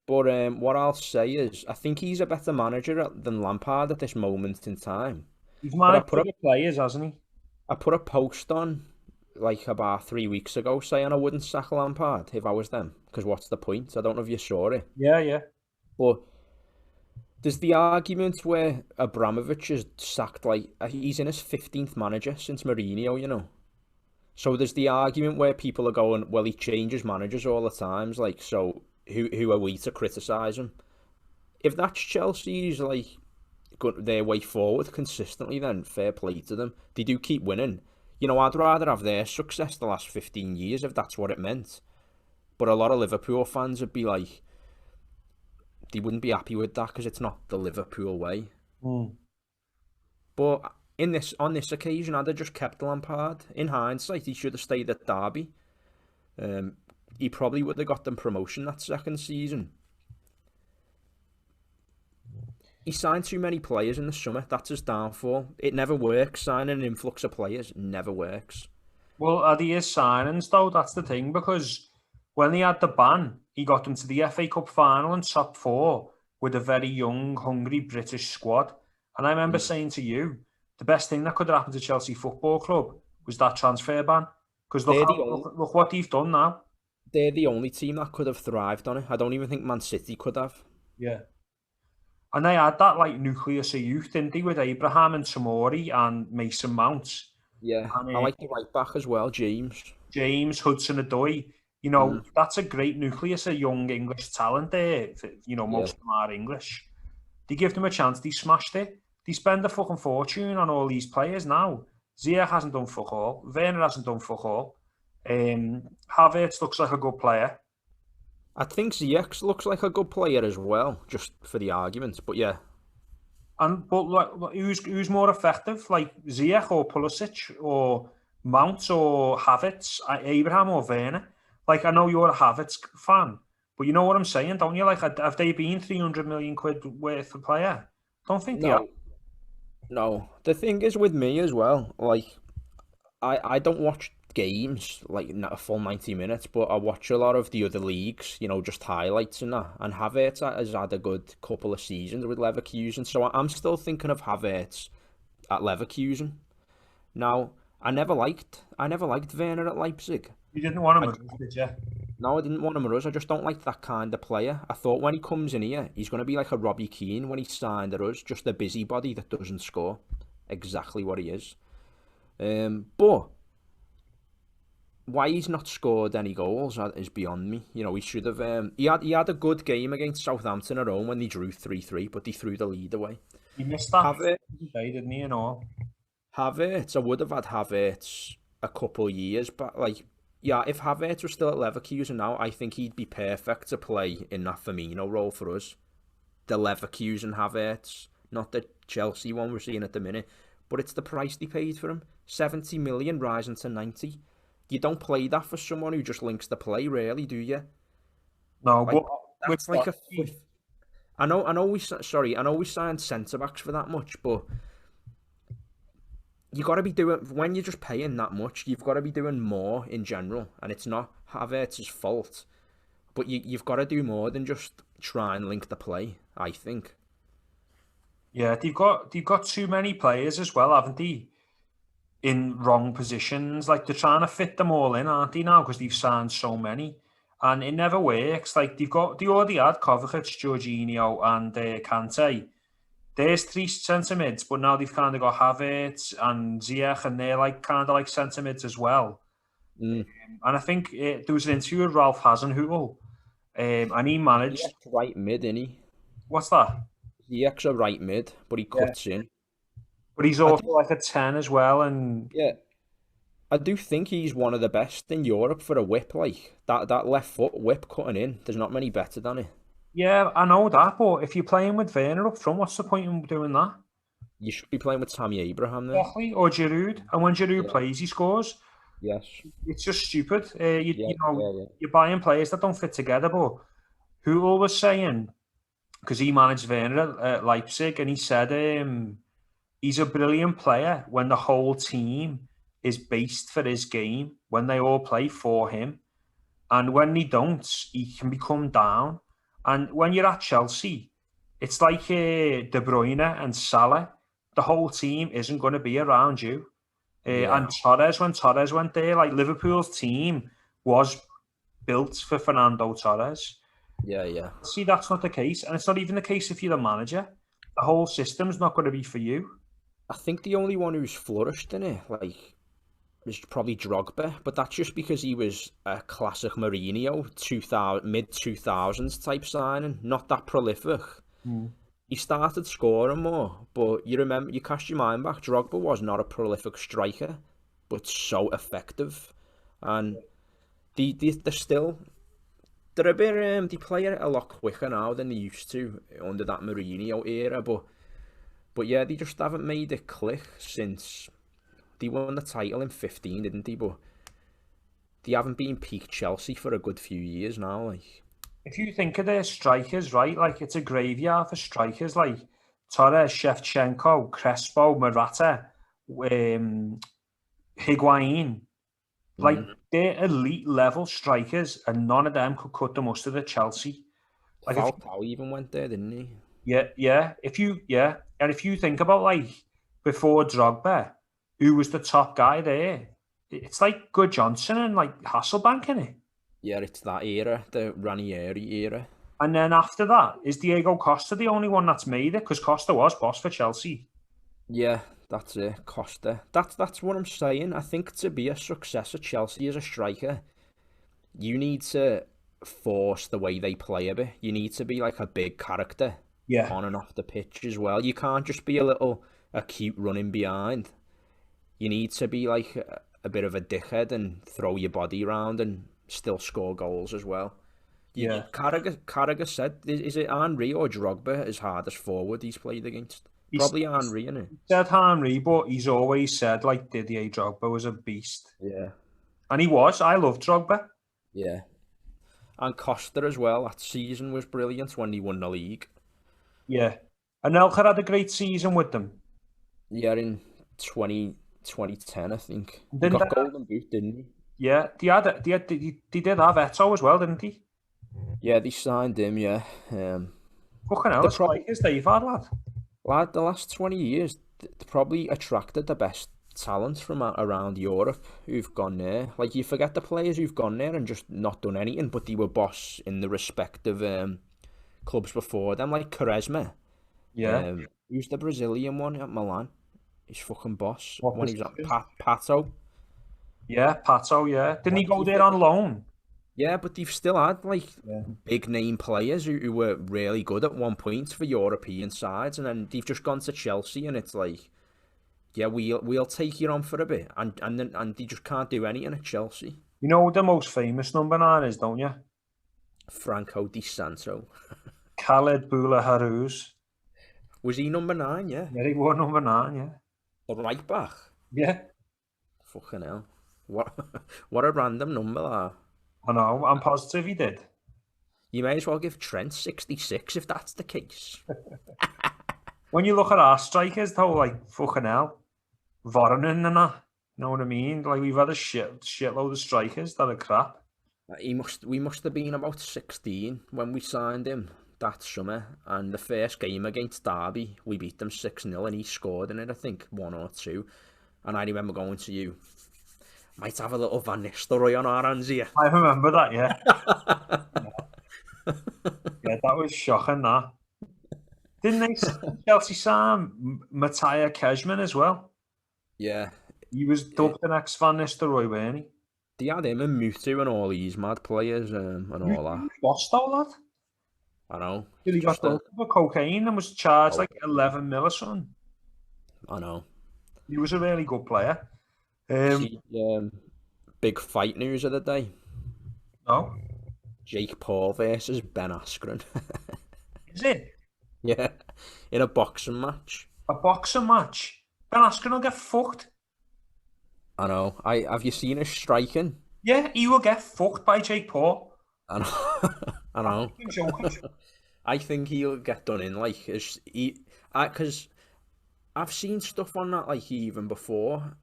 But what I'll say is, I think he's a better manager than Lampard at this moment in time. He's managed the players, hasn't he? I put a post on like about 3 weeks ago saying I wouldn't sack Lampard if I was them. Because what's the point? I don't know if you saw it. Yeah, yeah. But there's the argument where Abramovich is sacked, like, he's in his 15th manager since Mourinho, you know. So there's the argument where people are going, well, he changes managers all the times, like, so who are we to criticise him? If that's Chelsea's, like, their way forward consistently, then fair play to them. They do keep winning. You know, I'd rather have their success the last 15 years if that's what it meant. But a lot of Liverpool fans would be like, they wouldn't be happy with that because it's not the Liverpool way. But on this occasion, I'd have just kept Lampard. In hindsight, he should have stayed at Derby. He probably would have got them promotion that second season. He signed too many players in the summer. That's his downfall. It never works. Signing an influx of players never works. Well, are they his signings, though? That's the thing, because when he had the ban, he got them to the FA Cup final in top 4 with a very young, hungry British squad. And I remember saying to you, the best thing that could have happened to Chelsea Football Club was that transfer ban. Because look what they've done now. They're the only team that could have thrived on it. I don't even think Man City could have. Yeah. And they had that like nucleus of youth, didn't they, with Abraham and Tomori and Mason Mount. Yeah, and I like the right back as well, James. James, Hudson-Odoi. You know, that's a great nucleus of young English talent there. You know, most of them are English. They give them a chance, they smashed it. They spend a fucking fortune on all these players now. Ziyech hasn't done fuck all. Werner hasn't done fuck all. Havertz looks like a good player. I think Ziyech looks like a good player as well, just for the arguments. But yeah. But like, who's more effective, like Ziyech or Pulisic or Mount or Havertz, Abraham or Werner? Like, I know you're a Havertz fan, but you know what I'm saying, don't you? Like, have they been 300 million quid worth of player? Don't think they are. No. The thing is with me as well, like, I don't watch games, like, not a full 90 minutes, but I watch a lot of the other leagues, you know, just highlights and that. And Havertz has had a good couple of seasons with Leverkusen, so I'm still thinking of Havertz at Leverkusen. Now, I never liked Werner at Leipzig. You didn't want him at us, did you? No, I didn't want him at us. I just don't like that kind of player. I thought when he comes in here, he's going to be like a Robbie Keane when he signed at us, just a busybody that doesn't score. Exactly what he is. But why he's not scored any goals is beyond me. You know, he should have. He had a good game against Southampton at home when they drew 3-3, but they threw the lead away. He missed that today, didn't he? And all. Havertz, I would have had Havertz a couple of years, but like, yeah, if Havertz was still at Leverkusen now, I think he'd be perfect to play in that Firmino role for us. The Leverkusen Havertz, not the Chelsea one we're seeing at the minute, but it's the price they paid for him. 70 million rising to 90. You don't play that for someone who just links the play, really, do you? No, like, but that's like I know we signed centre backs for that much, but you got to be doing, when you're just paying that much, you've got to be doing more in general, and it's not Havertz's fault, but you've got to do more than just try and link the play, I think. Yeah, they've got too many players as well, haven't they? In wrong positions, like they're trying to fit them all in, aren't they now? Because they've signed so many, and it never works. Like they already had Kovacic, Jorginho, and Kante. There's 3 centre mids, but now they've kind of got Havertz and Ziyech, and they're like kind of like centre mids as well. And I think there was an interview with Ralph Hasenhüttl, and he managed Ziyech's right mid, isn't he? What's that? Ziyech's a right mid, but he cuts in. But he's also like a 10 as well, and yeah, I do think he's one of the best in Europe for a whip, like that left foot whip cutting in. There's not many better than it. Yeah, I know that, but if you're playing with Werner up front, what's the point in doing that? You should be playing with Tammy Abraham then. Exactly, or Giroud, and when Giroud plays, he scores. Yes. It's just stupid. You're buying players that don't fit together, but Hutel was saying, because he managed Werner at Leipzig, and he said he's a brilliant player when the whole team is based for his game, when they all play for him. And when they don't, he can become down. And when you're at Chelsea, it's like De Bruyne and Salah. The whole team isn't going to be around you. And Torres, when Torres went there, like Liverpool's team was built for Fernando Torres. Yeah. See, that's not the case, and it's not even the case if you're the manager. The whole system's not going to be for you. I think the only one who's flourished in it, was probably Drogba, but that's just because he was a classic Mourinho mid-2000s type signing, not that prolific. He started scoring more, but you cast your mind back, Drogba was not a prolific striker, but so effective. And they're a bit, they play it a lot quicker now than they used to under that Mourinho era, but yeah, they just haven't made it click since they won the title in 15, didn't they? But they haven't been peak Chelsea for a good few years now, like. If you think of their strikers, right, like it's a graveyard for strikers like Torres, Shevchenko, Crespo, Morata, Higuain. Like, they're elite level strikers, and none of them could cut the mustard at Chelsea. Like, Falcao even went there, didn't he? Yeah. If you think about, like, before Drogba, who was the top guy there, it's like Good Johnson and like Hasselbank, innit? Yeah, it's that era, the Ranieri era. And then after that, is Diego Costa the only one that's made it? Because Costa was boss for Chelsea. Yeah, that's it, Costa. That's what I'm saying. I think to be a success at Chelsea as a striker, you need to force the way they play a bit. You need to be like a big character on and off the pitch as well. You can't just be a cute running behind. You need to be like a bit of a dickhead and throw your body around and still score goals as well. Yeah. Carragher said, is it Henry or Drogba his hardest forward he's played against? Probably Henry, isn't it? He said Henry, but he's always said like Didier Drogba was a beast. Yeah. And he was. I love Drogba. Yeah. And Costa as well. That season was brilliant when he won the league. Yeah. And Elka had a great season with them. Yeah, in 2010, I think. He got golden boot, didn't he? Yeah, they did have Eto'o as well, didn't he? Yeah, they signed him, yeah. Fucking hell, the strikers they've had, lad. The last 20 years, they probably attracted the best talent from around Europe who've gone there. Like, you forget the players who've gone there and just not done anything, but they were boss in the respective clubs before them, like Quaresma. Yeah. Who's the Brazilian one at Milan? He's fucking boss. When he was at Pato. Yeah, Pato, yeah. Didn't he go there on loan? Yeah, but they've still had like big name players who were really good at one point for European sides, and then they've just gone to Chelsea, and it's like, yeah, we'll take you on for a bit, and they just can't do anything at Chelsea. You know what the most famous number 9 is, don't you? Franco Di Santo. Khaled Boula Harouz. Was he number 9? Yeah. Yeah, he wore number 9. Yeah. The right back. Yeah. Fucking hell! What a random number that. I know. I'm positive he did. You may as well give Trent 66 if that's the case. When you look at our strikers, though, like, fucking hell, Voronin and that, you know what I mean? Like, we've had a shitload of strikers that are crap. We must have been about 16 when we signed him that summer, and the first game against Derby, we beat them 6-0, and he scored in it, I think, 1 or 2. And I remember going to you, might have a little Van Nistelrooy on our hands here. I remember that, yeah. Yeah, that was shocking, that. Didn't they Chelsea sign Mattia Kejman as well? Yeah. He was dubbed the next Van Nistelrooy, weren't he? They had him and Mutu and all these mad players and all that. Boss though, lad. I know. He got done for cocaine and was charged like 11 mil or something. I know. He was a really good player. Big fight news of the day. No. Jake Paul versus Ben Askren. Is it? Yeah, in a boxing match. A boxing match? Ben Askren will get fucked. I know. Have you seen his striking? Yeah, he will get fucked by Jake Paul. I know. I know. I think he'll get done in, like, because I've seen stuff on that, like, even before,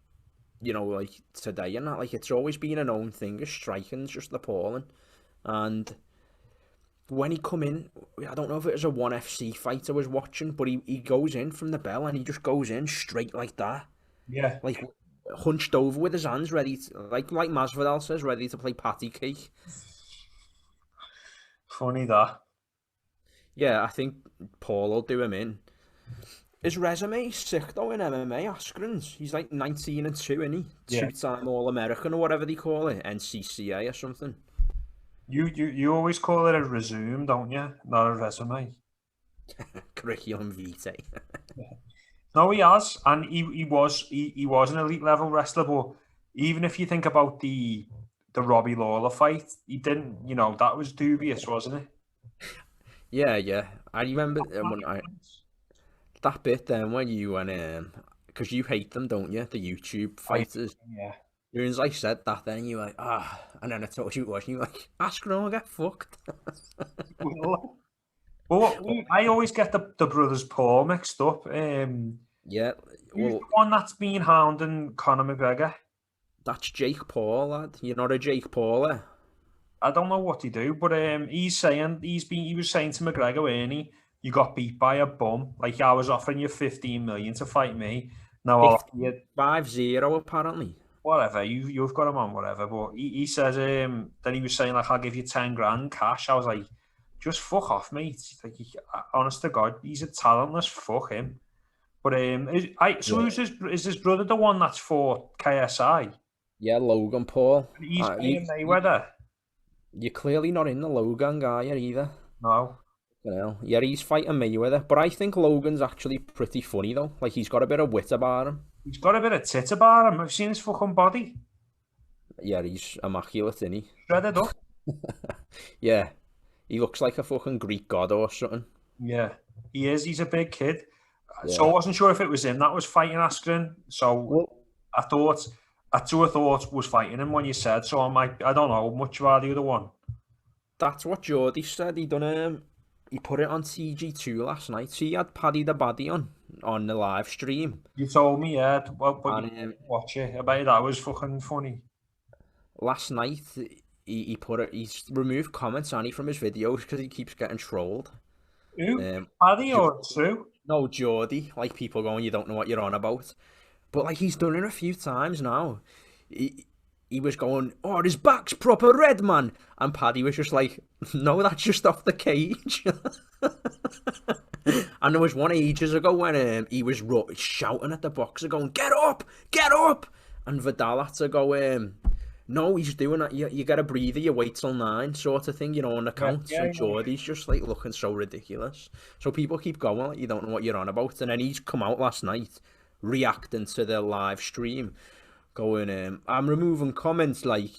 you know, like, today and that, like, it's always been a known thing, his striking's just appalling, and when he come in, I don't know if it was a 1FC fight I was watching, but he goes in from the bell, and he just goes in straight like that. Yeah. Like, hunched over with his hands ready, like Masvidal says, ready to play patty cake. Funny that. Yeah, I think Paul will do him in. His resume is sick though in MMA, Askren's. He's like 19-2, isn't he? Yeah. 2-time All-American or whatever they call it, NCCA or something. You always call it a resume, don't you? Not a resume. Curriculum vitae. No, he has, and he was an elite level wrestler. But even if you think about the Robbie Lawler fight, he didn't. You know, that was dubious, wasn't it? Yeah. I remember that bit then when you went because you hate them, don't you? The YouTube fighters. Yeah. As soon as I said that, then you were like, and then I told you it was, and you were like, Askren will get fucked. Well, I always get the brothers Paul mixed up. Yeah, who's the one that's been hounding Conor McGregor? That's Jake Paul, lad. You're not a Jake Pauler. I don't know what he do, but he was saying to McGregor, weren't he? You got beat by a bum. Like, I was offering you 15 million to fight me. Now I'll offer you 5-0 apparently. Whatever, you've got him on whatever. But he says then he was saying like, I'll give you 10 grand cash. I was like, just fuck off, mate. Like, honest to God, he's a talentless fuck him. But is his brother the one that's for KSI? Yeah, Logan Paul. He's playing Mayweather. You're clearly not in the Logan guy either. No. Yeah, he's fighting Mayweather. But I think Logan's actually pretty funny though. Like, he's got a bit of wit about him. He's got a bit of tit about him. I've seen his fucking body. Yeah, he's immaculate, isn't he? Shredded up. Yeah. He looks like a fucking Greek god or something. Yeah, he is. He's a big kid. Yeah. So I wasn't sure if it was him that was fighting Askren. So I thought was fighting him when you said. So I'm like, I don't know much about the other one. That's what Geordie said. He put it on TG2 last night. So he had Paddy the Baddy on the live stream. You told me, yeah. But you watch it. I bet that was fucking funny. Last night, he's removed comments on from his videos because he keeps getting trolled. Who? Paddy or Sue? No, Geordie. Like, people going, you don't know what you're on about. But like, he's done it a few times now. He was going, oh, his back's proper red, man. And Paddy was just like, no, that's just off the cage. And there was one ages ago when he was shouting at the boxer going, get up! And Vidal had to go, no, he's doing that. You get a breather, you wait till 9 sort of thing, on the count. So Geordie's just like looking so ridiculous. So people keep going, like, you don't know what you're on about. And then he's come out last night reacting to the live stream, going, I'm removing comments like,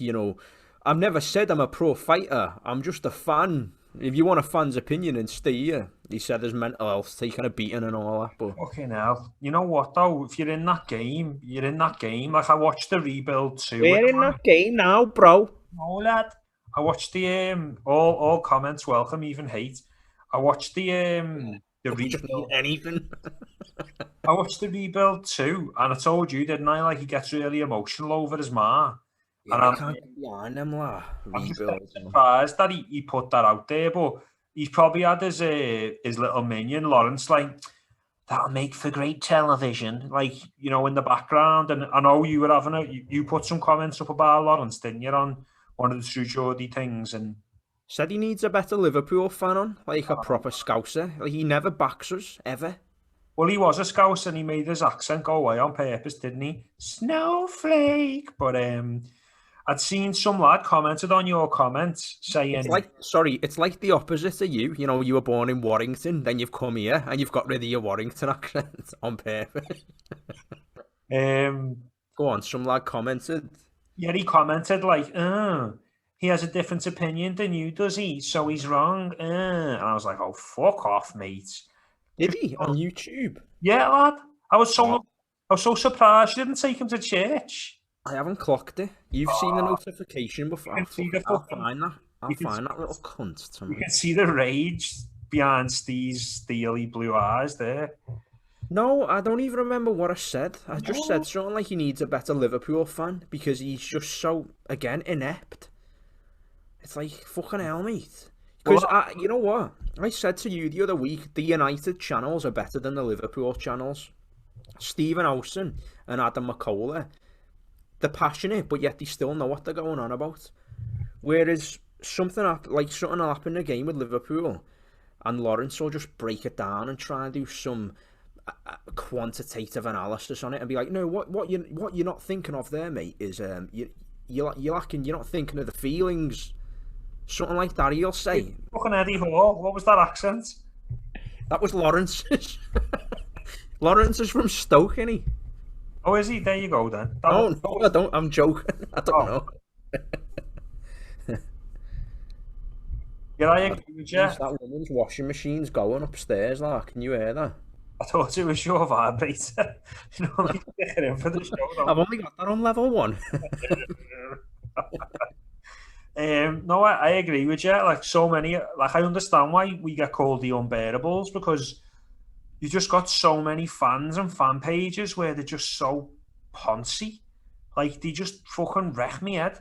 I've never said I'm a pro fighter. I'm just a fan. If you want a fan's opinion, then stay here. He said his mental health's taking a beating and all that. But okay, now you know what though? If you're in that game, you're in that game. Like, I watched the rebuild too. We're in that game now, bro. No, lad. I watched the all comments welcome, even hate. I watched the rebuild. Anything. I watched the rebuild too, and I told you, didn't I? Like, he gets really emotional over his ma. Yeah, and I can't get behind him, I'm just surprised that he put that out there, but he's probably had his little minion, Lawrence, like, that'll make for great television, like, in the background. And I know you were having you put some comments up about Lawrence, didn't you, on one of the True Geordie things, and said he needs a better Liverpool fan on, like a proper Scouser. Like, he never backs us, ever. Well, he was a Scouser and he made his accent go away on purpose, didn't he? Snowflake. But I'd seen some lad commented on your comments saying... It's like the opposite of you. You were born in Warrington, then you've come here and you've got rid of your Warrington accent on purpose. Go on, some lad commented. Yeah, he commented like, he has a different opinion than you, does he? So he's wrong. And I was like, oh, fuck off, mate. Did he? On YouTube? Yeah, lad. I was so surprised you didn't take him to church. I haven't clocked it. You've seen the notification before. I'll find that little cunt. You can see the rage behind Steve's steely blue eyes there. No, I don't even remember what I said. I just said something like he needs a better Liverpool fan because he's just so, again, inept. It's like, fucking hell, mate. Because, you know what? I said to you the other week, the United channels are better than the Liverpool channels. Stephen Olsen and Adam McCullough they're passionate, but yet they still know what they're going on about. Whereas something will happen in a game with Liverpool, and Lawrence will just break it down and try and do some quantitative analysis on it and be like, no, what you're not thinking of there, mate, is you're lacking. You're not thinking of the feelings. Something like that. He'll say. Fucking Eddie Hall. What was that accent? That was Lawrence's. Lawrence is from Stoke, isn't he? Oh, is he? There you go then. No, I don't. I'm joking. I don't know. Yeah, I agree with you. That woman's washing machine's going upstairs, like, can you hear that? I thought it was your vibrator. You know, like sticking in for the show. I've only got that on level 1. No, I agree with you. Like so many, like I understand why we get called the unbearables, because you just got so many fans and fan pages where they're just so poncy. Like they just fucking wreck me head,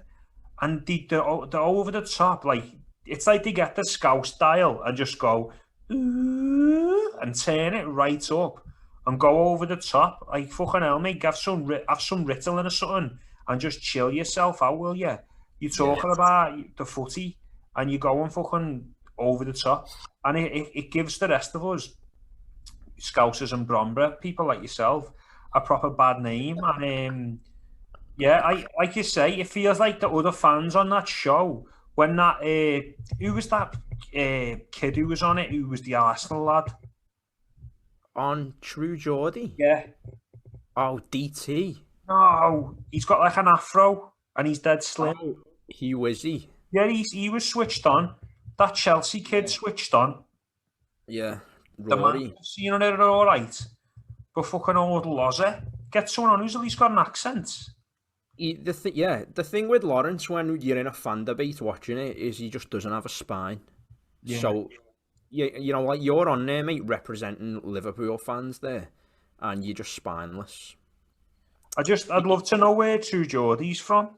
and they're over the top. Like it's like they get the Scouse dial and just go and turn it right up and go over the top. Like fucking hell, mate, have some Ritalin or something and just chill yourself out, will you? You're talking about the footy and you're going fucking over the top, and it gives the rest of us Scousers and Bromborough people like yourself a proper bad name. And I like you say, it feels like the other fans on that show when that who was that kid who was on it, who was the Arsenal lad on True Geordie? Yeah. Oh, DT. No, he's got like an afro and he's dead slim. Oh, he was he? Yeah, he was switched on. That Chelsea kid switched on. Yeah, Rory. You know, they're all right. But fucking old Lozzie, get someone on who's at least got an accent. The thing with Lawrence when you're in a fan debate watching it is he just doesn't have a spine. Yeah. So, you know, like you're on there, mate, representing Liverpool fans there, and you're just spineless. I'd love to know where True Geordie's from.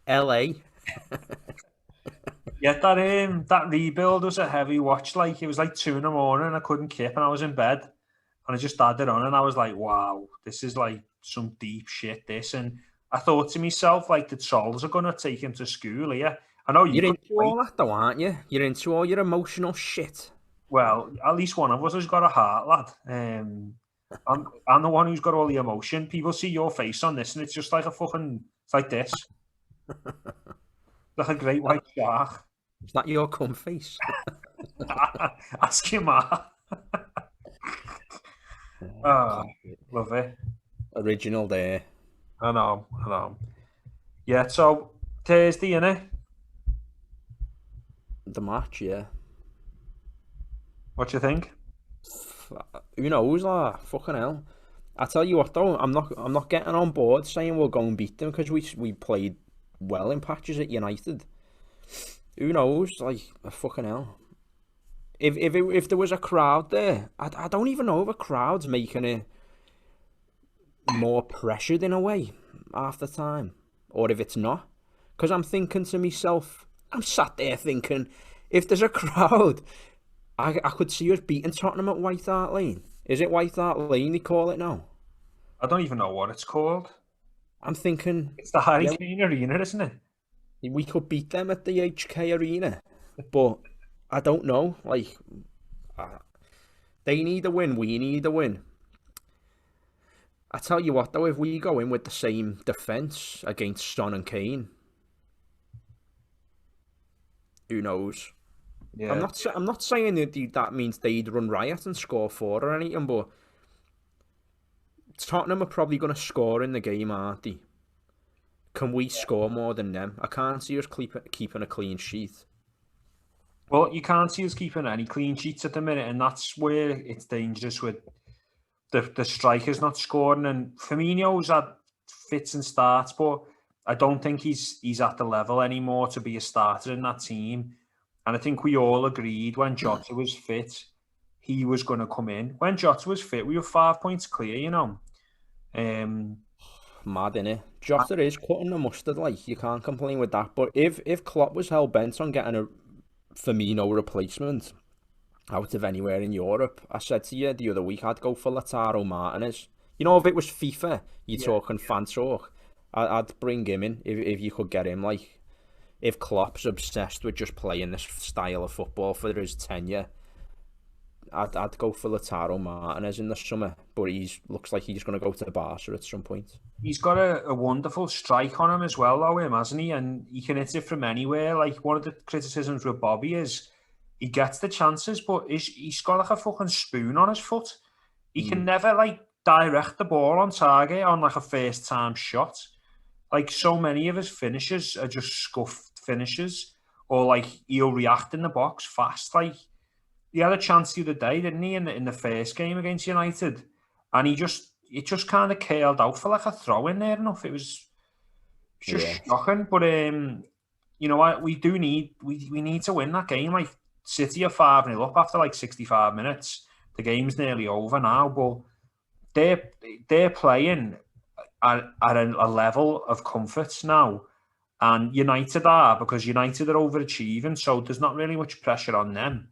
LA. Yeah, that rebuild was a heavy watch. Like it was like 2 a.m. I couldn't keep, and I was in bed, and I just had it on, and I was like, "Wow, this is like some deep shit." This, and I thought to myself, like the trolls are gonna take him to school here. I know you're into all that, though, aren't you? You're into all your emotional shit. Well, at least one of us has got a heart, lad. I'm the one who's got all the emotion. People see your face on this, and it's just like it's like this. Like a great white shark. Is that your cum face? Ask your ma. Oh, love it. Original there. I know. Yeah, so Thursday, innit? The match, yeah. What do you think? Who knows, like, fucking hell. I tell you what, though, I'm not getting on board saying we'll go and beat them because we played well in patches at United. Who knows, like, fucking hell. If there was a crowd there, I don't even know if a crowd's making it more pressured in a way half the time, or if it's not. Because I'm thinking to myself, I'm sat there thinking, if there's a crowd, I could see us beating Tottenham at White Hart Lane. Is it White Hart Lane they call it now? I don't even know what it's called. I'm thinking... It's the Harry Kane Arena, isn't it? We could beat them at the HK Arena. But I don't know. Like, they need a win. We need a win. I tell you what, though, if we go in with the same defence against Son and Kane, who knows? Yeah. I'm not saying that means they'd run riot and score 4 or anything, but Tottenham are probably going to score in the game, aren't they? Can we score more than them? I can't see us keeping a clean sheet. Well, you can't see us keeping any clean sheets at the minute, and that's where it's dangerous with the strikers not scoring. And Firmino's had fits and starts, but I don't think he's at the level anymore to be a starter in that team. And I think we all agreed when Jota was fit, he was going to come in. When Jota was fit, we were 5 points clear, you know. Mad, innit? Jota is cutting the mustard, like, you can't complain with that. But if Klopp was hell-bent on getting a Firmino replacement, out of anywhere in Europe. I said to you the other week I'd go for Lautaro Martinez. You know, if it was FIFA, you're talking fan talk, I'd bring him in if you could get him. Like, if Klopp's obsessed with just playing this style of football for his tenure, I'd go for Lautaro Martinez in the summer, but looks like he's going to go to Barca at some point. He's got a wonderful strike on him as well, though, hasn't he? And he can hit it from anywhere. Like, one of the criticisms with Bobby is he gets the chances, but he's got like a fucking spoon on his foot. He can never like direct the ball on target on like a first time shot. Like, so many of his finishes are just scuffed finishes, or like he'll react in the box fast. Like, he had a chance the other day, didn't he, in the first game against United, and it just kind of curled out for like a throw in there enough. It was just shocking. But you know what, we need to win that game. Like, City are 5-0 up after like 65 minutes. The game's nearly over now, but they're playing at a level of comfort now, and United are, because United are overachieving, so there's not really much pressure on them.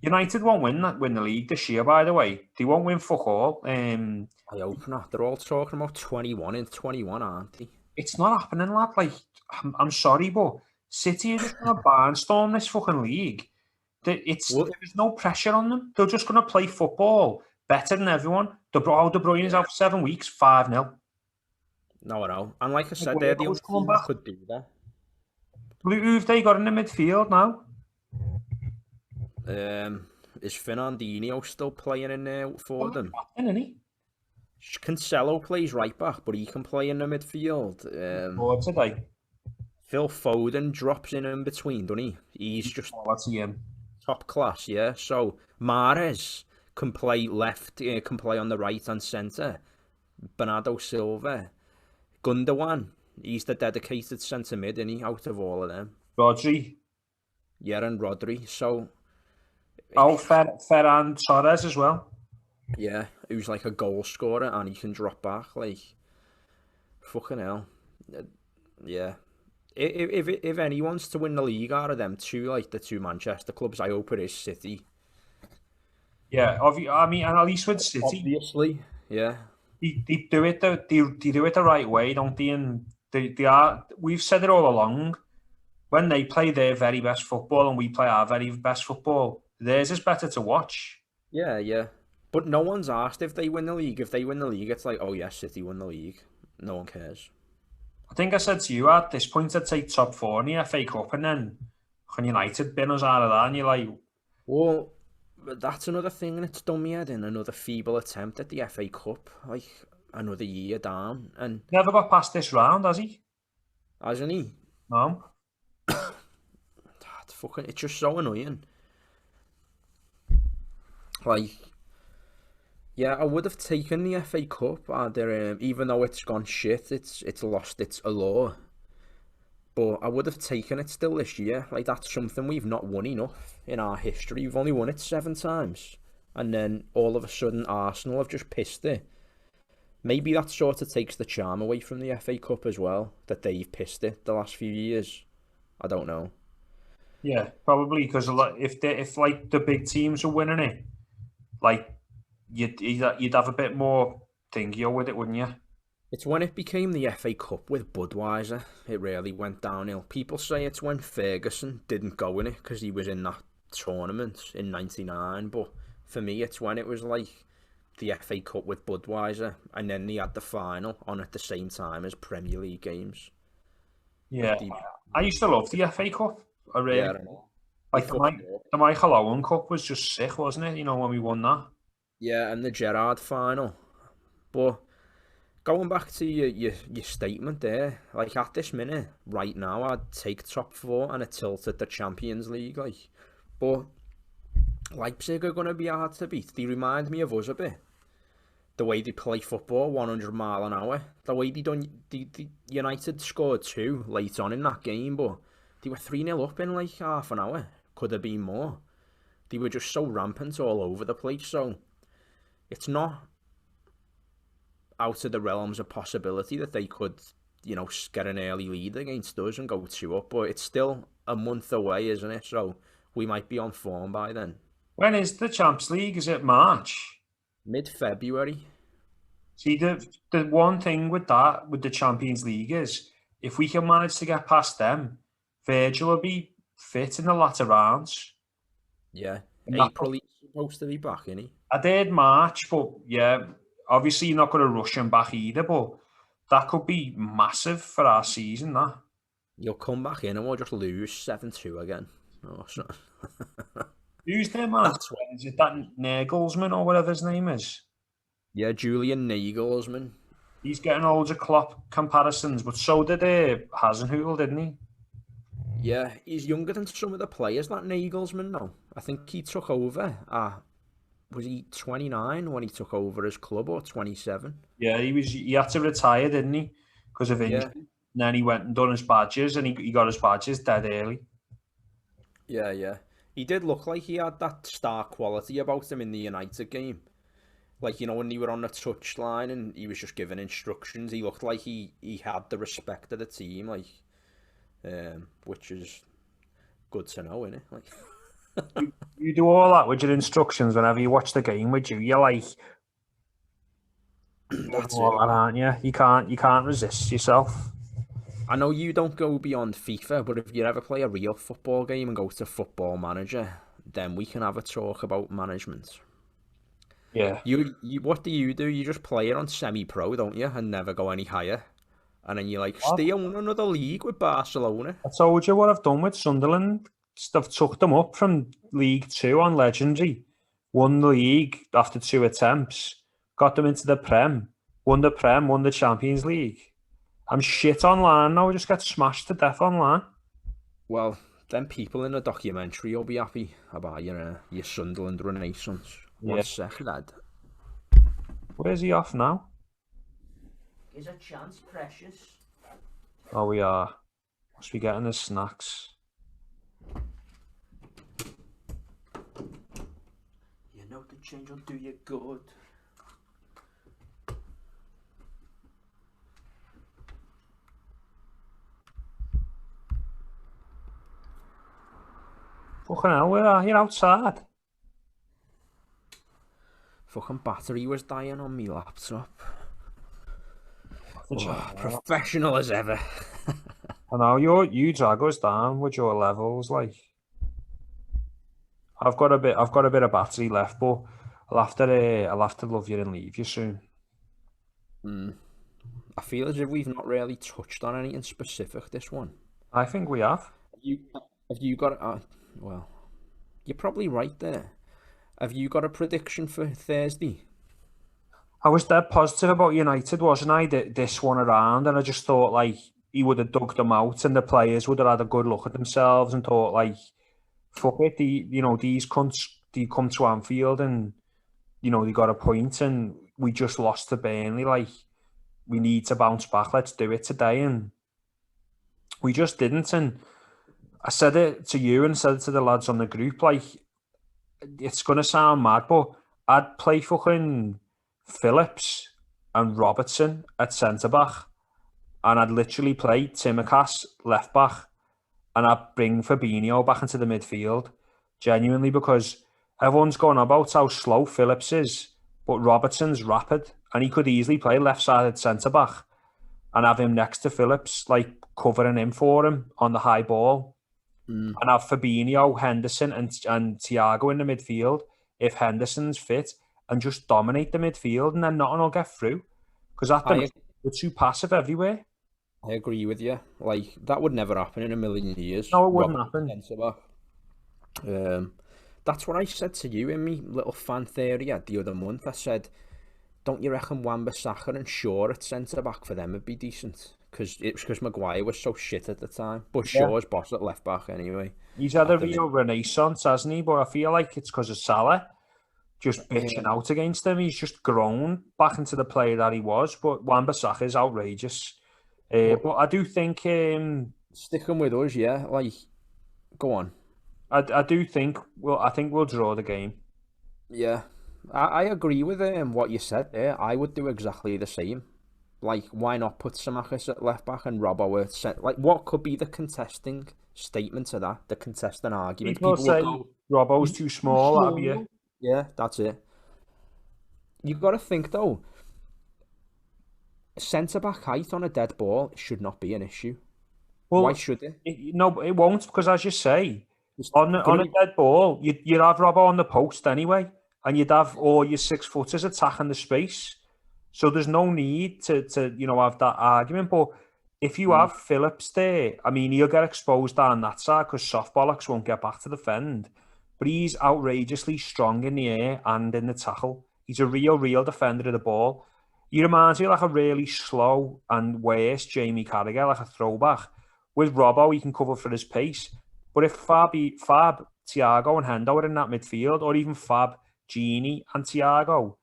United won't win the league this year, by the way. They won't win fuck all. I hope not. They're all talking about 21 and 21, aren't they? It's not happening, lad. Like, I'm sorry, but City are just going to barnstorm this fucking league. There's no pressure on them. They're just going to play football better than everyone. De Bruyne is out for 7 weeks, 5-0. No, I know. And like I said, they're the only team that could do that. Who've they got in the midfield now? Is Fernandinho still playing in there for them? Isn't he? Cancelo plays right back, but he can play in the midfield. Today. Phil Foden drops in between, doesn't he? He's just top class, yeah. So Mahrez can play left, can play on the right and centre. Bernardo Silva, Gundogan, he's the dedicated centre mid, isn't he, out of all of them? Rodri. Yeah, and Rodri. So. Ferran Torres as well. Yeah, who's like a goal scorer and he can drop back. Like, fucking hell. Yeah. If anyone's to win the league out of them two, like the two Manchester clubs, I hope it is City. Yeah, I mean, and at least with City, obviously, yeah, they do it the right way, don't they? And they are. We've said it all along. When they play their very best football and we play our very best football, theirs is better to watch. Yeah, yeah. But no one's asked if they win the league. If they win the league, it's like, oh yeah, City won the league. No one cares. I think I said to you at this point, I'd say top 4 in the FA Cup, and then when United bin us out of that, and you're like, well, that's another thing, and it's done me head in. Another feeble attempt at the FA Cup, like another year down, and never got past this round, has he? Hasn't he? No. It's just so annoying. Like, yeah, I would have taken the FA Cup, even though it's gone shit, it's lost its allure. But I would have taken it still this year. Like, that's something we've not won enough in our history. We've only won it 7 times. And then all of a sudden Arsenal have just pissed it. Maybe that sort of takes the charm away from the FA Cup as well, that they've pissed it the last few years. I don't know. Yeah, probably, because if like the big teams are winning it, like you'd have a bit more thingy with it, wouldn't you? It's when it became the FA Cup with Budweiser, it really went downhill. People say it's when Ferguson didn't go in it because he was in that tournament in '99, but for me it's when it was like the FA Cup with Budweiser, and then they had the final on at the same time as Premier League games. Yeah, I used to love the FA Cup. I really, yeah, like the Michael Owen Cup was just sick, wasn't it? You know, when we won that. Yeah, and the Gerrard final. But going back to your statement there, like at this minute, right now, I'd take top 4 and a tilt at the Champions League. Like, but Leipzig are going to be hard to beat. They remind me of us a bit. The way they play football, 100 mile an hour. The way the United scored 2 late on in that game, but they were 3-0 up in like half an hour. Could have been more. They were just so rampant all over the place. So it's not out of the realms of possibility that they could, get an early lead against us and go 2 up. But it's still a month away, isn't it? So we might be on form by then. When is the Champions League? Is it March? Mid-February. See, the one thing with that, with the Champions League is, if we can manage to get past them, Virgil will be fit in the latter rounds. Yeah. April he's supposed to be back, isn't he? I did March, but yeah, obviously you're not going to rush him back either, but that could be massive for our season, that. You'll come back in and we'll just lose 7-2 again. Oh, so. Who's their man? Is it that Nagelsmann or whatever his name is? Yeah, Julian Nagelsmann. He's getting loads of Klopp comparisons, but so did Hasenhüttl, didn't he? Yeah, he's younger than some of the players, that Nagelsmann, no. I think he took over. Was he 29 when he took over his club, or 27? Yeah, he had to retire, didn't he? Because of injury. Yeah. And then he went and done his badges, and he got his badges dead early. Yeah. He did look like he had that star quality about him in the United game. Like, you know, when he were on the touchline and he was just giving instructions, he looked like he had the respect of the team, like, which is good to know, isn't it? Like, you do all that with your instructions whenever you watch the game, would you? You're like, that's all that, aren't you? You can't resist yourself. I know you don't go beyond FIFA, but if you ever play a real football game and go to Football Manager, then we can have a talk about management. Yeah. You what do? You just play it on semi-pro, don't you? And never go any higher. And then you like stay on another league with Barcelona. I told you what I've done with Sunderland. I've took them up from League 2 on Legendary. Won the league after 2 attempts. Got them into the Prem. Won the Prem, won the Champions League. I'm shit online now. I just get smashed to death online. Well, then people in the documentary will be happy about your Sunderland renaissance. One sec, lad. Where's he off now? Is a chance precious? Oh, we are. Must be getting his snacks. You know the change will do you good. Fucking hell, where are you? Outside? Fucking battery was dying on my laptop. Professional as ever. I know you drag us down with your levels, like. I've got a bit of battery left, but I'll have to love you and leave you soon. I feel as if we've not really touched on anything specific this one. I think we have. Have you got well, you're probably right there. Have you got a prediction for Thursday? I was dead positive about United, wasn't I? This one around, and I just thought like he would have dug them out, and the players would have had a good look at themselves and thought like, fuck it, these cunts, they come to Anfield and they got a point, and we just lost to Burnley. Like, we need to bounce back. Let's do it today, and we just didn't. And I said it to you and said it to the lads on the group. Like, it's gonna sound mad, but I'd play fucking Phillips and Robertson at centre back, and I'd literally play Tsimikas left back, and I'd bring Fabinho back into the midfield, genuinely, because everyone's going about how slow Phillips is, but Robertson's rapid, and he could easily play left-sided centre back, and have him next to Phillips, like covering him for him on the high ball. And have Fabinho, Henderson and Thiago in the midfield if Henderson's fit, and just dominate the midfield, and then nothing will get through. Because at the we're too passive everywhere. I agree with you. Like, that would never happen in a million years. No, it wouldn't happen. That's what I said to you in my little fan theory the other month. I said, don't you reckon Wan-Bissaka and Shaw at centre-back for them would be decent? Because Maguire was so shit at the time. But Shaw's boss at left back anyway. He's had a real renaissance, hasn't he? But I feel like it's because of Salah just bitching out against him. He's just grown back into the player that he was. But Wan-Bissaka is outrageous. But I do think... sticking with us, yeah. Like, go on. I do think... I think we'll draw the game. Yeah. I agree with what you said there. I would do exactly the same. Like, why not put Tsimikas at left back and Robbo at centre? Like, what could be the contesting statement to that, the contestant argument. People People will say go, Robbo's "He's too too small, that'd be it. small." Yeah, that's it. You've got to think though, centre back height on a dead ball should not be an issue. Why Well, should it? no, it won't, because as you say, It's on gonna a be dead ball, you'd have Robbo on the post anyway, and you'd have all your 6-footers attacking the space. So there's no need to have that argument. But if you have Phillips there, I mean, he'll get exposed down that side because soft bollocks won't get back to defend. But he's outrageously strong in the air and in the tackle. He's a real defender of the ball. He reminds me like a really slow and worse Jamie Carragher, like a throwback. With Robbo, he can cover for his pace. But if Fab, Thiago and Hendo are in that midfield, or even Fab, Gini and Thiago,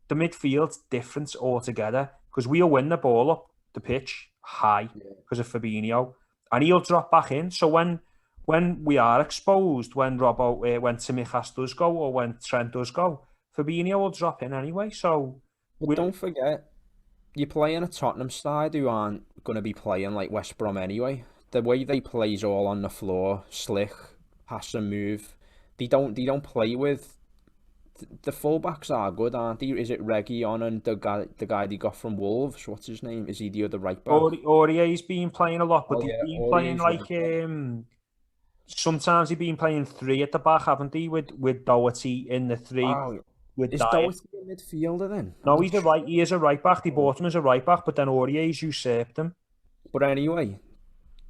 the midfield's different altogether because we'll win the ball up the pitch high because of Fabinho, and he'll drop back in. So when we are exposed, when Robbo, when Tsimikas does go, or when Trent does go, Fabinho will drop in anyway. So But don't forget, you're playing a Tottenham side who aren't going to be playing like West Brom anyway. The way they play is all on the floor, slick, pass and move. They don't play with the fullbacks are good, aren't they? Is it Reggie and the guy they got from Wolves? What's his name? Is he the other right back? Aurier's been playing a lot, but Oh he's yeah, been playing Aurier's like right sometimes he's been playing three at the back, haven't he? With Doherty in the three back. Oh, with is Dyer. Doherty a midfielder then? No, he is a right back. They bought him as a right back, but then Aurier's usurped him. But anyway,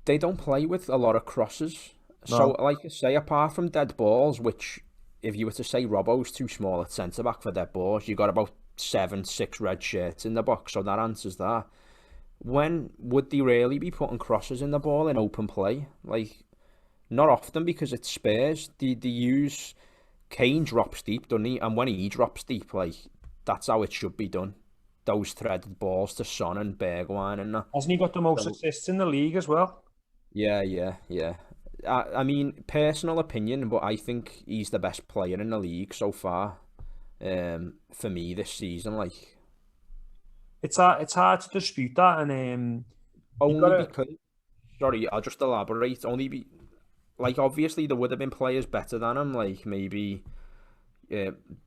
they don't play with a lot of crosses. So, No. like I say, apart from dead balls, which if you were to say Robbo's too small at centre back for dead balls, you got about 6 red shirts in the box. So that answers that. When would they really be putting crosses in the ball in open play? Like, not often because it's Spurs. They use Kane drops deep, doesn't he? And when he drops deep, like that's how it should be done. Those threaded balls to Son and Bergwijn and that. Hasn't he got the most So, assists in the league as well? yeah. I mean, personal opinion, but I think he's the best player in the league so far. For me this season, like It's hard to dispute that, and you only gotta. because. Sorry, I'll just elaborate. Like obviously there would have been players better than him, like maybe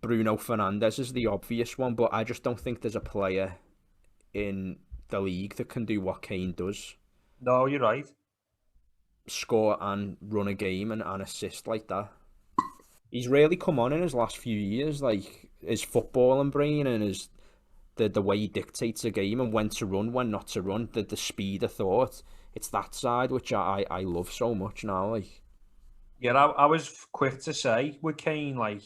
Bruno Fernandes is the obvious one, but I just don't think there's a player in the league that can do what Kane does. No, you're right. Score and run a game and assist like that. He's really come on in his last few years, like his footballing brain and the way he dictates a game and when to run, when not to run, the speed of thought. It's that side which I love so much now. Like, Yeah, I was quick to say with Kane, like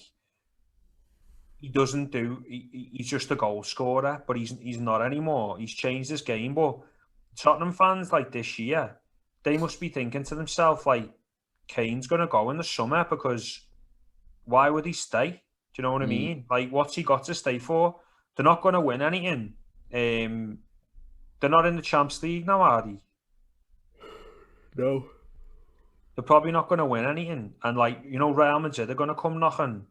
he doesn't do. He's just a goal scorer, but he's not anymore. He's changed his game. But Tottenham fans like this year, they must be thinking to themselves like, Kane's gonna go in the summer because why would he stay? Do you know what I mean? Like, what's he got to stay for? They're not gonna win anything. They're not in the Champions League now, are they? no. They're probably not going to win anything. And Real Madrid are going to come knocking.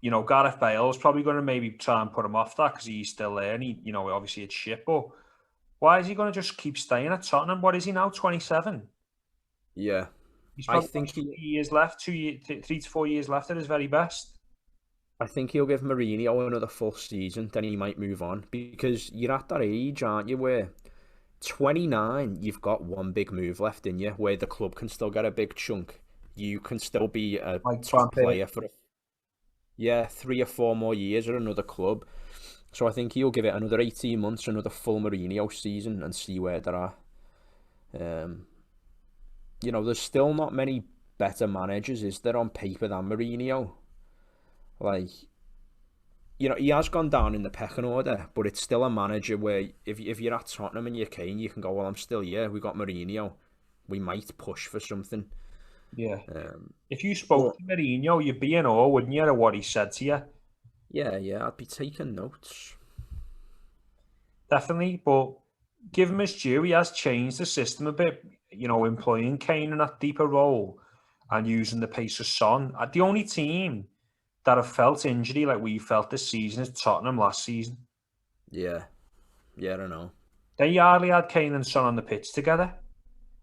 Gareth Bale's probably going to maybe try and put him off that because he's still there and obviously it's shit. But why is he going to just keep staying at Tottenham? What is he now, 27? Yeah. He's I probably got think 3 years left, 3 to 4 years left at his very best. I think he'll give Mourinho another full season, then he might move on because you're at that age, aren't you, where 29, you've got one big move left in you where the club can still get a big chunk. You can still be a top player for 3 or 4 more years at another club. So I think he'll give it another 18 months, another full Mourinho season and see where they're at. There's still not many better managers, is there, on paper than Mourinho? Like, he has gone down in the pecking order, but it's still a manager where if you're at Tottenham and you're Kane, you can go, well, I'm still here. We got Mourinho. We might push for something. Yeah. If you spoke to Mourinho, you'd be in awe, wouldn't you, of what he said to you? Yeah, I'd be taking notes. Definitely, but give him his due. He has changed the system a bit, employing Kane in that deeper role and using the pace of Son. The only team that have felt injury like we felt this season is Tottenham last season. Yeah, I don't know. They hardly had Kane and Son on the pitch together.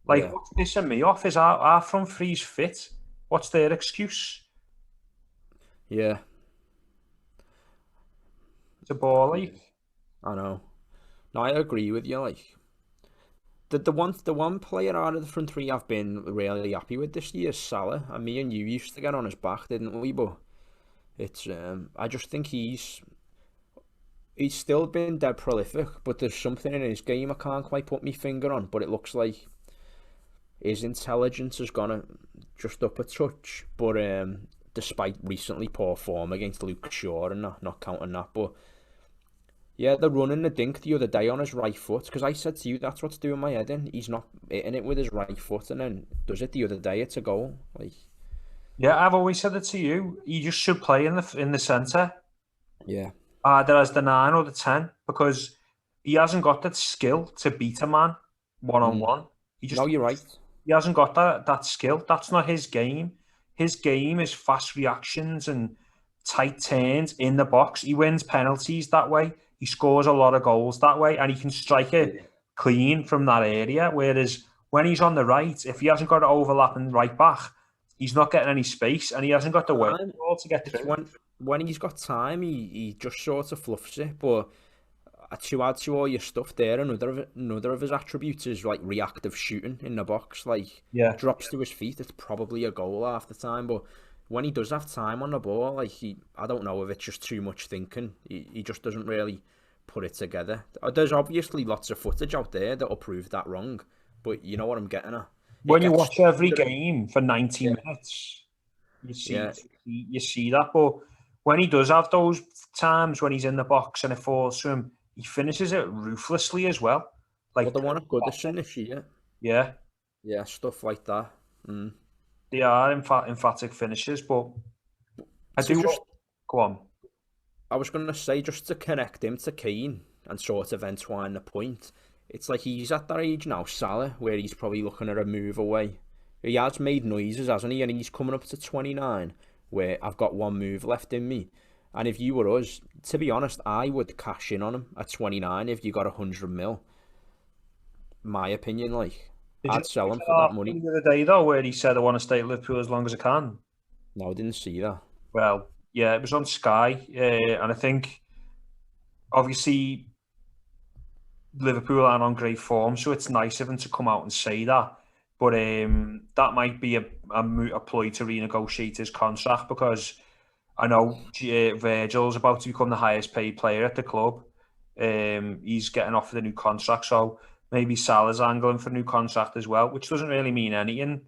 Like, Yeah. what's pissing me off is our front three's fit. What's their excuse? Yeah. It's a ball, like. I know. No, I agree with you. Like the one player out of the front three I've been really happy with this year is Salah. And me and you used to get on his back, didn't we? But it's I just think he's still been dead prolific, but there's something in his game I can't quite put my finger on. But it looks like his intelligence has gone just up a touch. But despite recently poor form against Luke Shaw and not counting that, but yeah, the run in the dink the other day on his right foot, because I said to you that's what's doing my head in. He's not hitting it with his right foot, and then does it the other day. It's a goal. Like, Yeah, I've always said it to you. You just should play in the centre, yeah, either as the 9 or the 10, because he hasn't got that skill to beat a man one on one. No, you're right. He hasn't got that skill. That's not his game. His game is fast reactions and tight turns in the box. He wins penalties that way. He scores a lot of goals that way, and he can strike it clean from that area. Whereas when he's on the right, if he hasn't got an overlapping right back, he's not getting any space, and he hasn't got the wherewithal to get through. When he's got time, he just sort of fluffs it. But to add to all your stuff there, another of his attributes is like reactive shooting in the box. Like, drops to his feet, it's probably a goal half the time. But when he does have time on the ball, like I don't know if it's just too much thinking. He just doesn't really put it together. There's obviously lots of footage out there that'll prove that wrong, but you know what I'm getting at. When you watch every game for 90 minutes, you see that. But when he does have those times when he's in the box and it falls to him, he finishes it ruthlessly as well. Like the one at Goodison this year. Yeah. Yeah, stuff like that. They are emphatic finishes, but go on. I was going to say, just to connect him to Kane and sort of entwine the point, it's like he's at that age now, Salah, where he's probably looking at a move away. He has made noises, hasn't he? And he's coming up to 29, where I've got one move left in me. And if you were us, to be honest, I would cash in on him at 29 if you got 100 mil. My opinion, like, I'd sell him for that money. The other day, though, where he said, I want to stay at Liverpool as long as I can. No, I didn't see that. Well, yeah, it was on Sky, and I think, obviously, Liverpool aren't on great form, so it's nice of him to come out and say that. But that might be a ploy to renegotiate his contract, because I know Virgil's about to become the highest paid player at the club. He's getting offered a new contract, so maybe Salah's angling for a new contract as well, which doesn't really mean anything,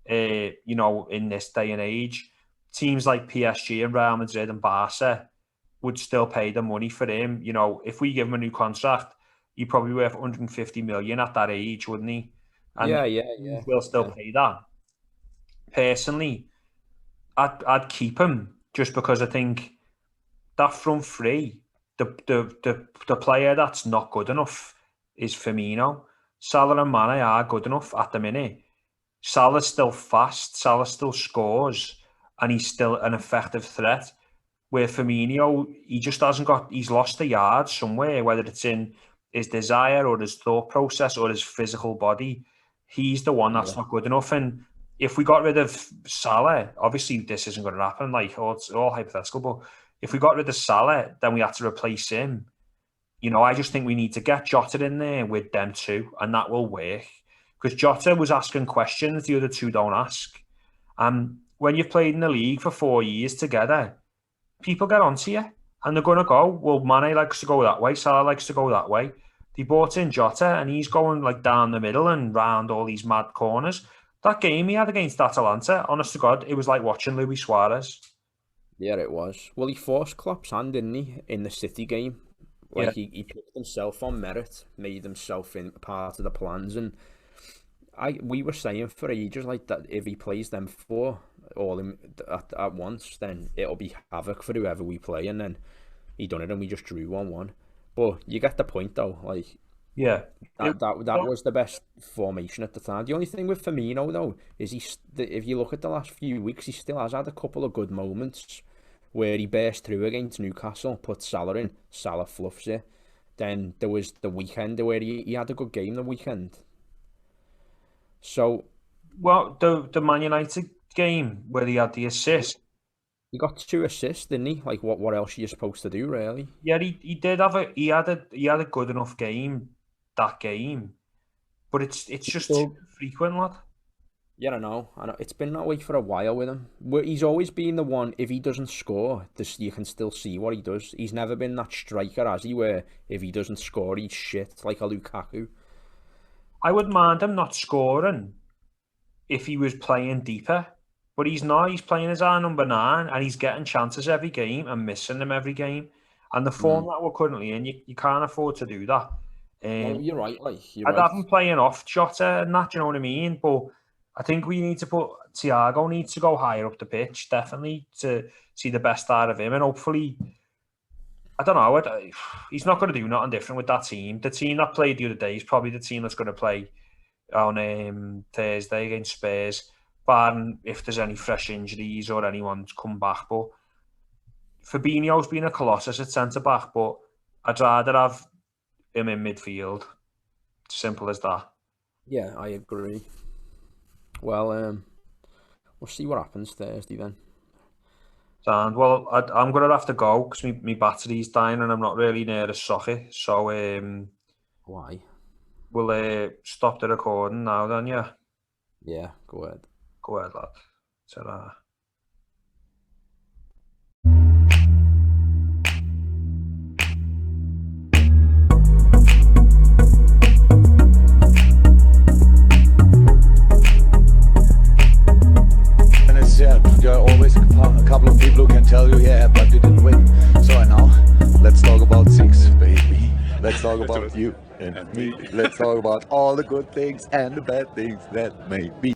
in this day and age. Teams like PSG and Real Madrid and Barca would still pay the money for him. You know, if we give him a new contract, he'd probably worth 150 million at that age, wouldn't he? And yeah. We'll still pay that. Personally, I'd keep him just because I think that front three, the player that's not good enough is Firmino. Salah and Mane are good enough at the minute. Salah's still fast. Salah still scores, and he's still an effective threat. Where Firmino, he just hasn't got. He's lost the yards somewhere, whether it's in his desire or his thought process or his physical body. He's the one that's not good enough. And if we got rid of Salah, obviously this isn't going to happen. Like, it's all hypothetical. But if we got rid of Salah, then we had to replace him. You know, I just think we need to get Jota in there with them two, and that will work. Because Jota was asking questions the other two don't ask. And when you've played in the league for 4 years together, people get onto you, and they're going to go, well, Mane likes to go that way, Salah likes to go that way. They brought in Jota, and he's going like down the middle and round all these mad corners. That game he had against Atalanta, honest to God, it was like watching Luis Suarez. Yeah, it was. Well, he forced Klopp's hand, didn't he, in the City game? Like, he picked himself on merit, made himself in part of the plans, and we were saying for ages like that if he plays them four all at once, then it'll be havoc for whoever we play, and then he done it, and we just drew 1-1. But you get the point, though. Like, that was the best formation at the time. The only thing with Firmino, though, is if you look at the last few weeks, he still has had a couple of good moments where he burst through against Newcastle, put Salah in, Salah fluffs it. Then there was the weekend where he had a good game the weekend. So, well, the Man United game where he had the assist. he got 2 assists, didn't he? Like, what else are you supposed to do, really? Yeah, he did have he had a good enough game that game, but it's just too Still, frequent, lad. yeah, I know. It's been that way for a while with him. He's always been the one, if he doesn't score, you can still see what he does. He's never been that striker, has he, where if he doesn't score, he's shit, like a Lukaku. I would mind him not scoring if he was playing deeper, but he's not. He's playing as our number 9, and he's getting chances every game and missing them every game. And the form that we're currently in, you can't afford to do that. No, you're right, you're I'd right. have him playing off Jota and that, you know what I mean? But I think we need to Thiago needs to go higher up the pitch, definitely, to see the best out of him. And hopefully, I don't know, he's not going to do nothing different with that team. The team that played the other day is probably the team that's going to play on Thursday against Spurs, barring if there's any fresh injuries or anyone's come back. But Fabinho's been a colossus at centre-back, but I'd rather have him in midfield. Simple as that. Yeah, I agree. Well, we'll see what happens Thursday then. And well, I'm gonna have to go because my battery's dying and I'm not really near a socket. So why? We'll stop the recording now then. Yeah. Yeah, go ahead. Go ahead, lad. Ta-ra. Yeah, there are always a couple of people who can tell you, yeah, but you didn't win. So now, let's talk about 6, baby. Let's talk about you and me. Let's talk about all the good things and the bad things that may be.